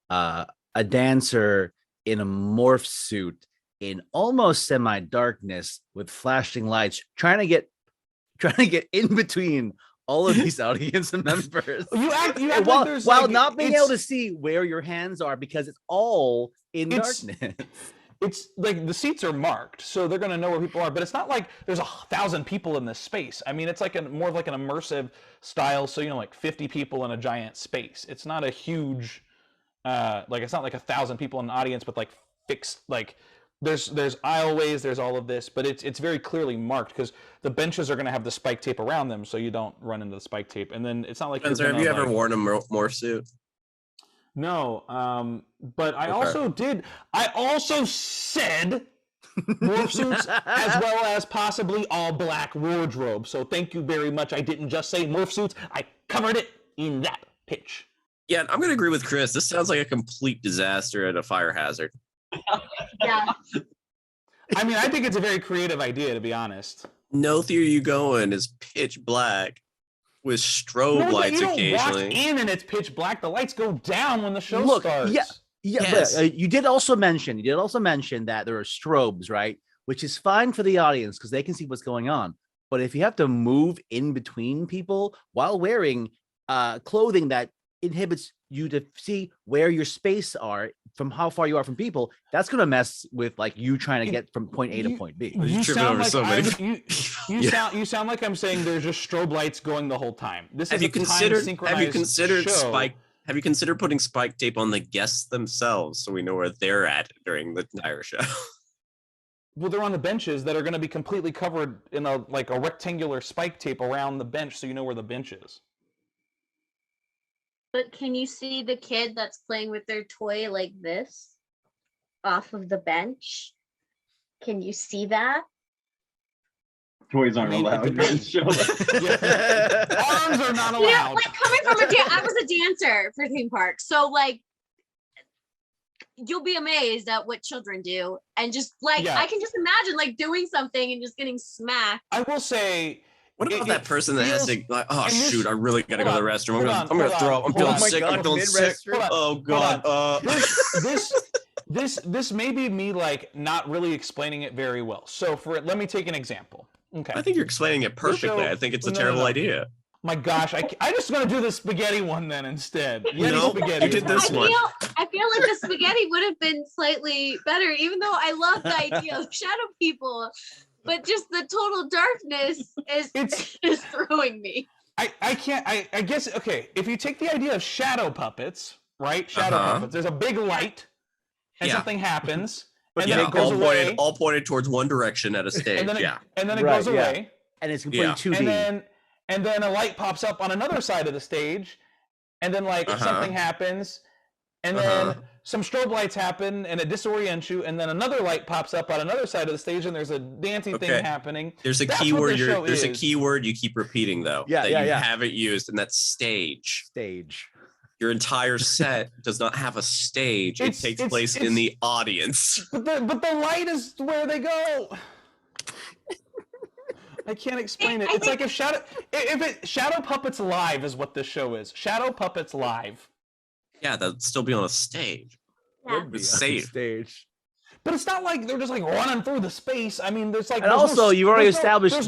a dancer in a morph suit in almost semi-darkness with flashing lights, trying to get in between all of these audience members. You act while not being able to see where your hands are because it's all in darkness. It's like the seats are marked, so they're going to know where people are. But it's not like there's 1,000 people in this space. I mean, it's like more of like an immersive style. So like 50 people in a giant space. It's not a huge, it's not like 1,000 people in an audience with like fixed like. There's aisleways, there's all of this, but it's very clearly marked because the benches are going to have the spike tape around them, so you don't run into the spike tape. And then it's not like. Spencer, have you ever worn a morph suit? No, but I also did. I also said morph suits as well as possibly all black wardrobe. So thank you very much. I didn't just say morph suits. I covered it in that pitch. Yeah, I'm going to agree with Chris. This sounds like a complete disaster and a fire hazard. Yeah. I mean, I think it's a very creative idea, to be honest. No theory you going is pitch black with strobe lights occasionally. Walk in and it's pitch black. The lights go down when the show starts. Yeah. Yes. But, you did also mention that there are strobes, right? Which is fine for the audience because they can see what's going on. But if you have to move in between people while wearing clothing that inhibits you to see where your space are from how far you are from people, that's going to mess with like you trying to get from point A to point B. You sound like I'm saying there's just strobe lights going the whole time. Have you considered putting spike tape on the guests themselves so we know where they're at during the entire show? Well, they're on the benches that are going to be completely covered in a rectangular spike tape around the bench, so you know where the bench is. But can you see the kid that's playing with their toy like this off of the bench? Can you see that? Toys aren't allowed. Arms are not allowed. Yeah, like coming from I was a dancer for theme parks, so like you'll be amazed at what children do, and just like I can just imagine like doing something and just getting smacked. I will say. What about that person that has to like, oh shoot, I really gotta go to the restroom. I'm gonna throw up. I'm feeling sick. I'm feeling sick. Oh god. This may be me like not really explaining it very well. So let me take an example. Okay. I think you're explaining it perfectly. I think it's a terrible idea. My gosh, I just gonna do the spaghetti one then instead. You did this one. I feel like the spaghetti would have been slightly better, even though I love the idea of shadow people. But just the total darkness is throwing me. I guess, okay, if you take the idea of shadow puppets, right? Shadow puppets, there's a big light and something happens. But and then it goes away. All pointed towards one direction at a stage. And then it goes away. And it's completely 2D. And then a light pops up on another side of the stage. And then something happens. And then some strobe lights happen and it disorients you, and then another light pops up on another side of the stage and there's a dancing thing happening. There's a keyword a keyword you keep repeating though. You haven't used, and that's stage. Stage. Your entire set does not have a stage. It takes place in the audience. But the light is where they go. I can't explain it. It's like if Shadow Puppets Live is what this show is. Shadow Puppets Live. Yeah, that'd still be on a stage. Yeah. Would be safe. Stage. But it's not like they're just like running through the space. I mean, there's like. And also, you've already established there's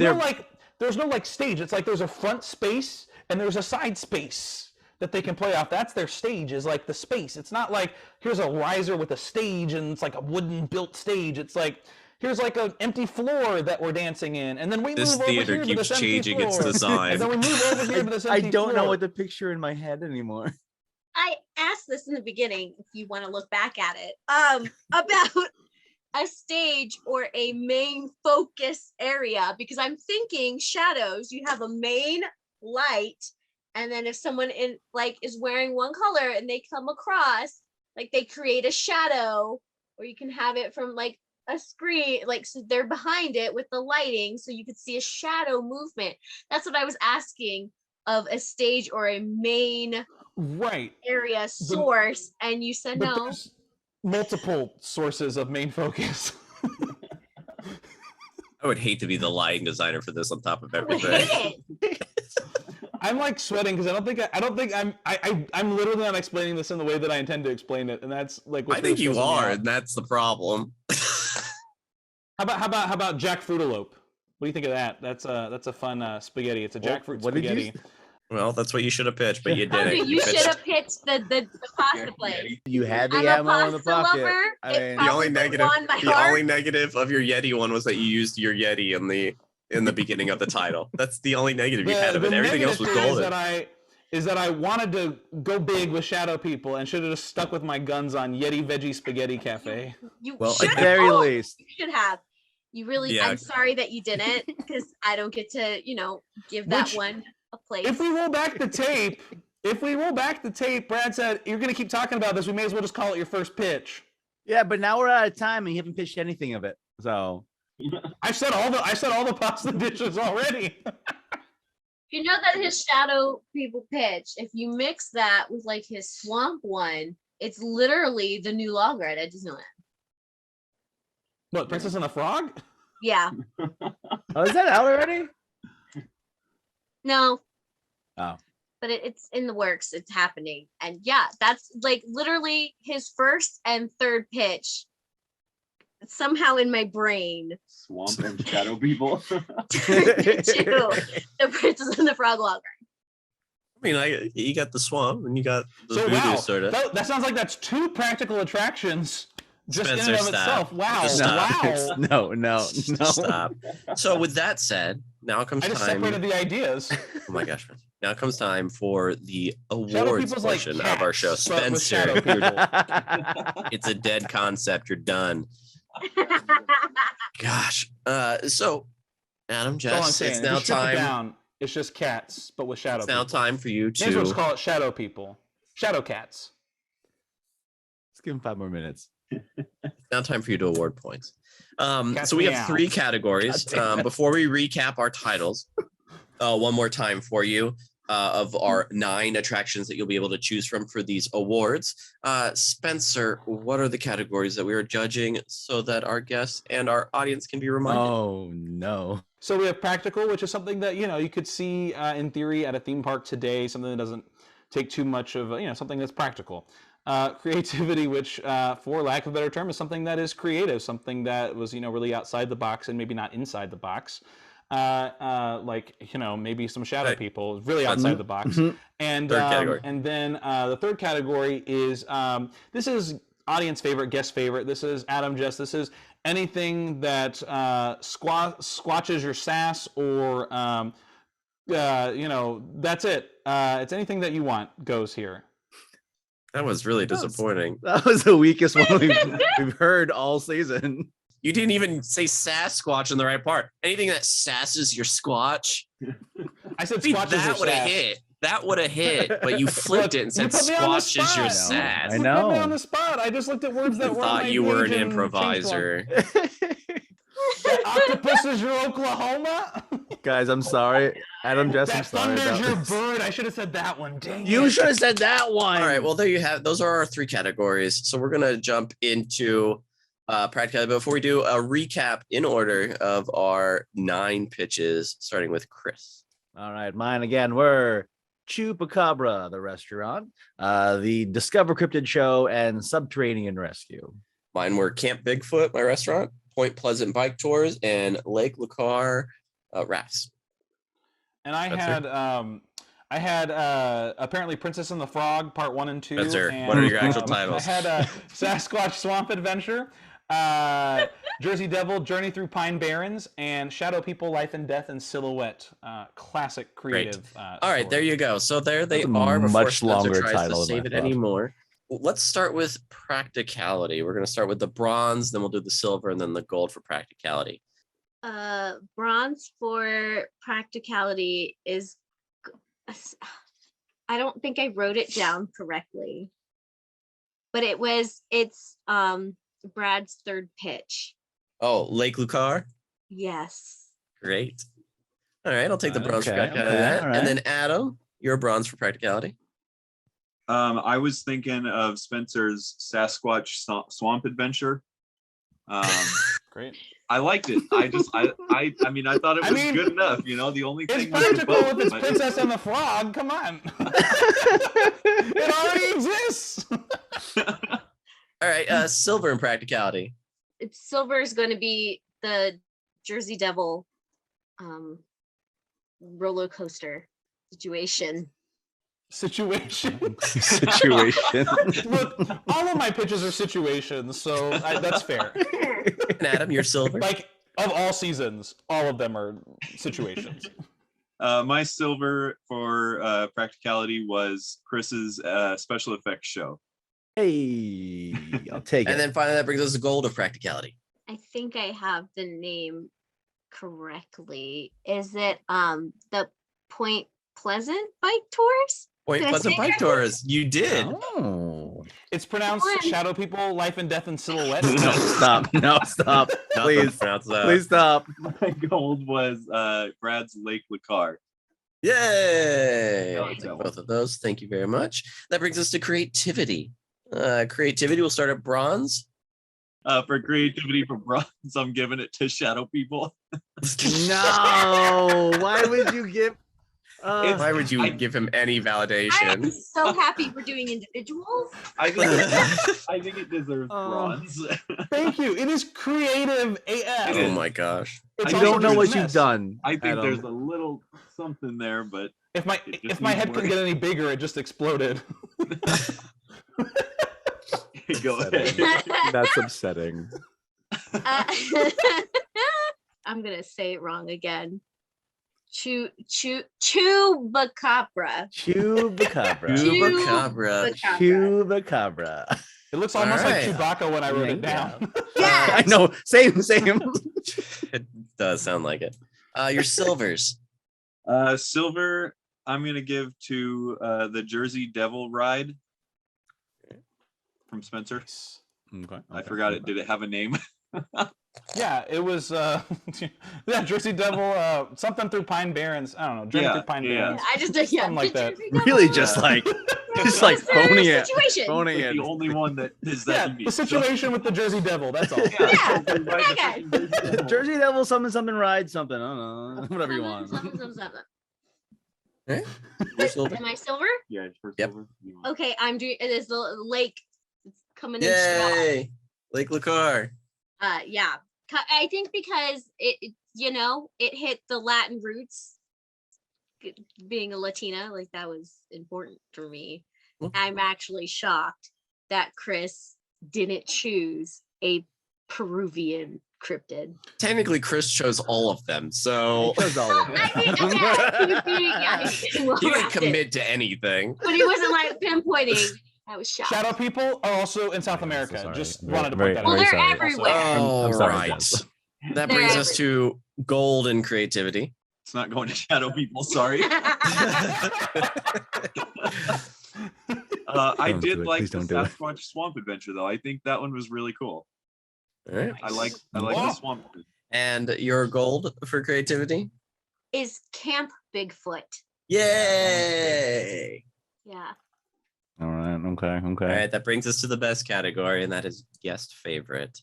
no like stage. It's like there's a front space and there's a side space that they can play off. That's their stage, is like the space. It's not like here's a riser with a stage and it's like a wooden built stage. It's like here's like an empty floor that we're dancing in, and then we move over here to this empty floor. This theater keeps changing its design. And then we move over here to this empty floor. I don't know what to picture in my head anymore. I asked this in the beginning, if you want to look back at it, about a stage or a main focus area, because I'm thinking shadows, you have a main light, and then if someone is wearing one color and they come across, like they create a shadow, or you can have it from like a screen, like so they're behind it with the lighting, so you could see a shadow movement. That's what I was asking of a stage or a main Right. area source, and you said But no. there's multiple sources of main focus. I would hate to be the lighting designer for this on top of I would everything. hate it. I'm like sweating because I'm literally not explaining this in the way that I intend to explain it, and that's like. I think you are, and that's the problem. How about jackfruitalope? What do you think of that? That's a fun spaghetti. It's a jackfruit what did you spaghetti. Well, that's what you should have pitched, but you didn't. You should have pitched the pasta plate. You had the I'm a ammo in the pasta pocket. lover. I It mean, The only probably negative, won my the heart. only negative of your Yeti one was that you used your Yeti in the beginning of the title. That's the only negative you had of it. Everything else was negative golden. is that I wanted to go big with shadow people and should have just stuck with my guns on Yeti Veggie Spaghetti Cafe. You well, should at the very have. least. You should have. You really. Yeah. I'm sorry that you didn't, because I don't get to, give that Which, one a place. If we roll back the tape, Brad said, "You're going to keep talking about this. We may as well just call it your first pitch." Yeah, but now we're out of time and you haven't pitched anything of it. So I said all the pasta dishes already. You know that his shadow people pitch, if you mix that with like his swamp one, it's literally the new log ride at Disneyland. What, Princess and the Frog? Yeah. oh, is that out already? No. Oh. But it's in the works. It's happening. And yeah, that's like literally his first and third pitch. Somehow in my brain. Swamp and shadow people. turned into the Princess and the Frog log ride. I mean, you got the swamp and you got the So voodoo wow, sort of. that sounds like that's 2 practical attractions just Spencer, in and of stop. itself. Wow, Just stop. wow. No. Stop. So with that said, now comes I just time. separated the ideas. Oh my gosh. Now comes time for the Shadow awards people's like portion of our show. cats, but with Spencer, shadow people. it's a dead concept. You're done. Gosh. So, Adam, That's all I'm Jess, saying. it's If now you strip it time. down, it's just cats, but with shadow It's now people. time for you May as well just to. call it shadow people. Shadow cats. Let's give him 5 more minutes. Now time for you to award points. Cats So we have meow. 3 categories. God damn it. Before we recap our titles, one more time for you of our 9 attractions that you'll be able to choose from for these awards. Spencer, what are the categories that we are judging so that our guests and our audience can be reminded? Oh no. So we have practical, which is something that you could see in theory at a theme park today. Something that doesn't take too much of something that's practical. Creativity, which for lack of a better term, is something that is creative, something that was really outside the box and maybe not inside the box. Maybe some shadow Right. people really outside the box. And Third category. and then the third category is this is audience favorite, guest favorite. This is Adam, Jess. This is anything that squatches your sass or that's it. It's anything that you want goes here. That was really disappointing. That was the weakest one we've heard all season. You didn't even say Sasquatch in the right part. Anything that sasses your squatch. I said See, squatches your that would have sass. hit. That would have hit, but you flipped it and said You put me on the squatches your spot. sass. I You know. put me on the spot. I just looked at words that I were thought you were an improviser. Octopus is your Oklahoma. Guys, I'm sorry. Adam, Jess, I'm That sorry. thunder's about your this. bird. I should have said that one. Dang You it. should have said that one. All right, well, there you have. Those are our 3 categories. So we're gonna jump into practicality. Before we do, a recap in order of our 9 pitches, starting with Chris. All right, mine again were Chupacabra, the restaurant, the Discover Cryptid show, and Subterranean Rescue. Mine were Camp Bigfoot, my restaurant, Point Pleasant Bike Tours, and Lake Lucar Rafts. And I had apparently Princess and the Frog Part 1 and 2. Spencer, and, what are your actual titles? I had Sasquatch Swamp Adventure, Jersey Devil Journey Through Pine Barrens, and Shadow People Life and Death in Silhouette. Classic creative. All right, there you go. So there they That's a are. Before much Spencer longer tries title to than I save it thought. anymore. Let's start with practicality. We're going to start with the bronze, then we'll do the silver, and then the gold for practicality. Bronze for practicality is, I don't think I wrote it down correctly, but it's Brad's third pitch. Oh, Lake Lucar. Yes. Great. All right, I'll take the bronze for Okay, practicality. okay, That. all right. And then Adam, your bronze for practicality. I was thinking of Spencer's Sasquatch swamp adventure. Great. I liked it. I mean, I thought it was good enough. You know, the only It's thing was the practical boat, with this but- princess and the frog. Come on. It already exists. All right, silver and practicality. Silver is going to be the Jersey Devil roller coaster situation. Situation. Look, all of my pitches are situations, so that's fair. And Adam, your silver. Like, of all seasons, all of them are situations. My silver for practicality was Chris's special effects show. Hey, I'll take it. And then finally, that brings us to gold of practicality. I think I have the name correctly. Is it the Point Pleasant bike tours? Point Did I Pleasant say Bike that? Tours. You did. Oh. It's pronounced Come on. Shadow People, Life and Death in Silhouette. No, stop. No, stop. Nothing Please. pronounced that. Please stop. My gold was Brad's Lake Lacar. Yay! I I'll like take that one. both of those. Thank you very much. That brings us to creativity. Creativity will start at bronze. For creativity for bronze, I'm giving it to Shadow People. No. Why would you give? Why would you I- give him any I'm validation? so happy we're doing individuals. I think it deserves bronze. Thank you. It is creative AF. Oh my gosh. It's I also don't know just what a you've mess. done. I think Adam. there's a little something there, but If my It just if my needs head couldn't work. get any bigger, it just exploded. go Upsetting. ahead. That's upsetting. I'm gonna say it wrong again. Chupacabra. Chupacabra. Chupacabra. Chupacabra. It looks almost like Alright. Chewbacca when I wrote it down. Yeah. I know. Same. It does sound like it. Your silvers. Silver, I'm gonna give to the Jersey Devil ride from Spencer. Okay. I forgot it. Did it have a name? Yeah, it was yeah, Jersey Devil, something through Pine Barrens. I don't know, journey Yeah, through Pine yeah. Barrens. I just Something like that. Really, just like, just like phoning it, Situation. phoning it. The only one that is Yeah, that unique. the situation with the Jersey Devil, that's all. Yeah, Ride the okay. fucking Jersey Devil. Jersey Devil, something, ride something. I don't know, whatever you want. Something. Your silver. Am I silver? Yeah, it's for Yep. silver. Okay, I'm doing. It is the lake. It's coming in strong. Yay! Lake Lacar. Yeah. I think because it hit the Latin roots. Being a Latina, like that was important for me. Well- I'm actually shocked that Chris didn't choose a Peruvian cryptid. Technically, Chris chose all of them, so He chose all of I mean, them. he was he didn't well-rounded, commit to anything. but he wasn't like pinpointing. I was shocked. Shadow people are also in South I'm so America. sorry. Just Very- wanted to very- put that Well, out. they're sorry. everywhere. All sorry, right. Jess. That They're brings us to gold in creativity. It's not going to Shadow People. Sorry. I Don't did do it. like Please the don't do it. Sasquatch Swamp Adventure, though. I think that one was really cool. All right. I like the Oh. swamp. And your gold for creativity? Is Camp Bigfoot. Yay! Yeah. All right. Okay. All right, that brings us to the best category, and that is guest favorite.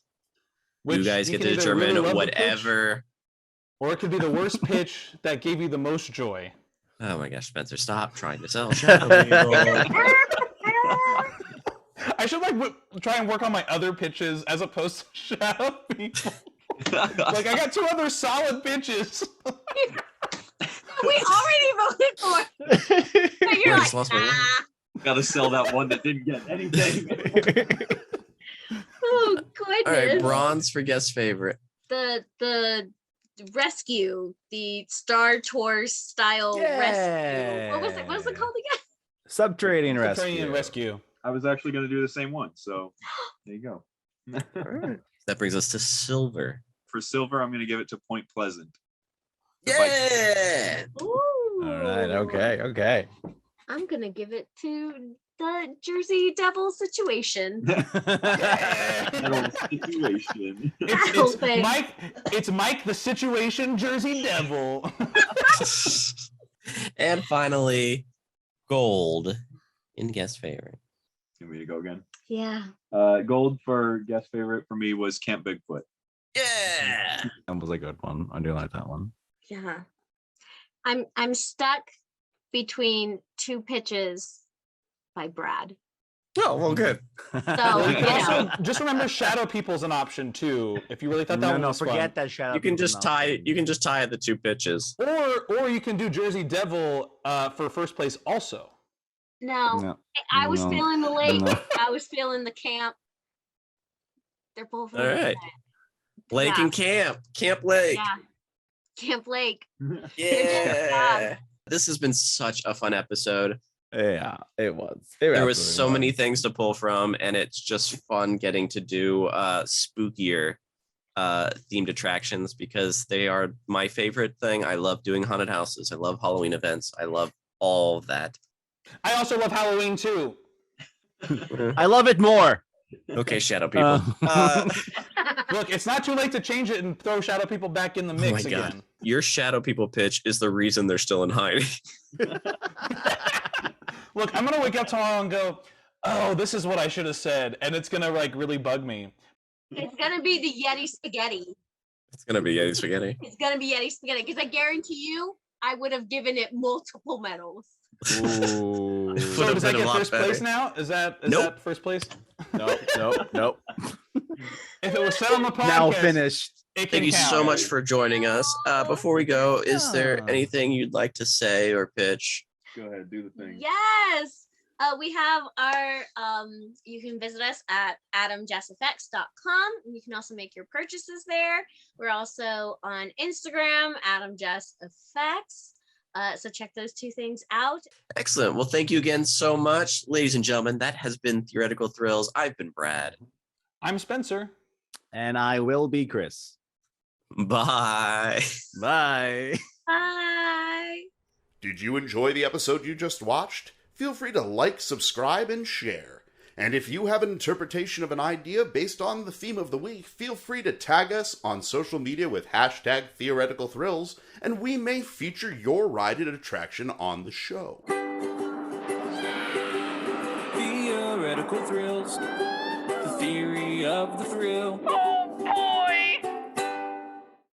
Which you guys get can to either really determine love the pitch, whatever. or it could be the worst pitch that gave you the most joy. Oh my gosh, Spencer, stop trying to sell Shadow People. I should try and work on my other pitches as opposed to Shadow People. Like I got two other solid pitches. We already voted for it. But I you're just like, lost my nah. Gotta sell that one that didn't get anything. Oh All right, goodness. bronze for guest favorite. The rescue, the Star Tours style rescue. What was it? What was it called again? Subterranean Subterranean rescue. rescue. I was actually going to do the same one, so there you go. That brings us to silver. For silver, I'm going to give it to Point Pleasant. Yeah! Ooh. All right. Okay. I'm gonna give it to the Jersey Devil situation. Little situation. That whole It's thing. Mike. It's Mike, the situation Jersey Devil. And finally, gold in guest favorite. You want me to go again? Yeah. Gold for guest favorite for me was Camp Bigfoot. Yeah. That was a good one. I do like that one. Yeah. I'm stuck between two pitches by Brad. Oh, well, good. So, Well, you you can know, also just remember Shadow People's an option too. If you really thought that one was forget fun. that shout out. You can just tie. You can just tie at the two pitches. Or you can do Jersey Devil for first place also. no. I was No. feeling the lake. No. I was feeling the camp. They're both All really right. good. Lake Yeah. and Camp Lake. Yeah. Camp Lake. Yeah. This has been such a fun episode. Yeah, it was. There was so many things to pull from, and it's just fun getting to do spookier themed attractions because they are my favorite thing. I love doing haunted houses. I love Halloween events. I love all of that. I also love Halloween too. I love it more. Okay, shadow people. Look, it's not too late to change it and throw Shadow People back in the Oh mix my God. again. Your shadow people pitch is the reason they're still in hiding. Look, I'm gonna wake up tomorrow and go, "Oh, this is what I should have said," and it's gonna like really bug me. It's gonna be the Yeti spaghetti. It's gonna be Yeti spaghetti. It's gonna be Yeti spaghetti because I guarantee you, I would have given it multiple medals. Ooh. So have does that been a get lot first better. place now? Is that Nope. first place? Nope. If it was said on the podcast, Now finished. it can Thank you count. so much for joining us. Before we go, is there Yeah. anything you'd like to say or pitch? Go ahead, do the thing. Yes. We have our you can visit us at adamjesseffects.com. You can also make your purchases there. We're also on Instagram, adamjesseffects. So check those two things out. Excellent. Well, thank you again so much, ladies and gentlemen. That has been Theoretical Thrills. I've been Brad. I'm Spencer. And I will be Chris. Bye. Bye. Bye. Did you enjoy the episode you just watched? Feel free to like, subscribe, and share. And if you have an interpretation of an idea based on the theme of the week, feel free to tag us on social media with hashtag Theoretical Thrills, and we may feature your ride and attraction on the show. Theoretical thrills, the theory of the thrill.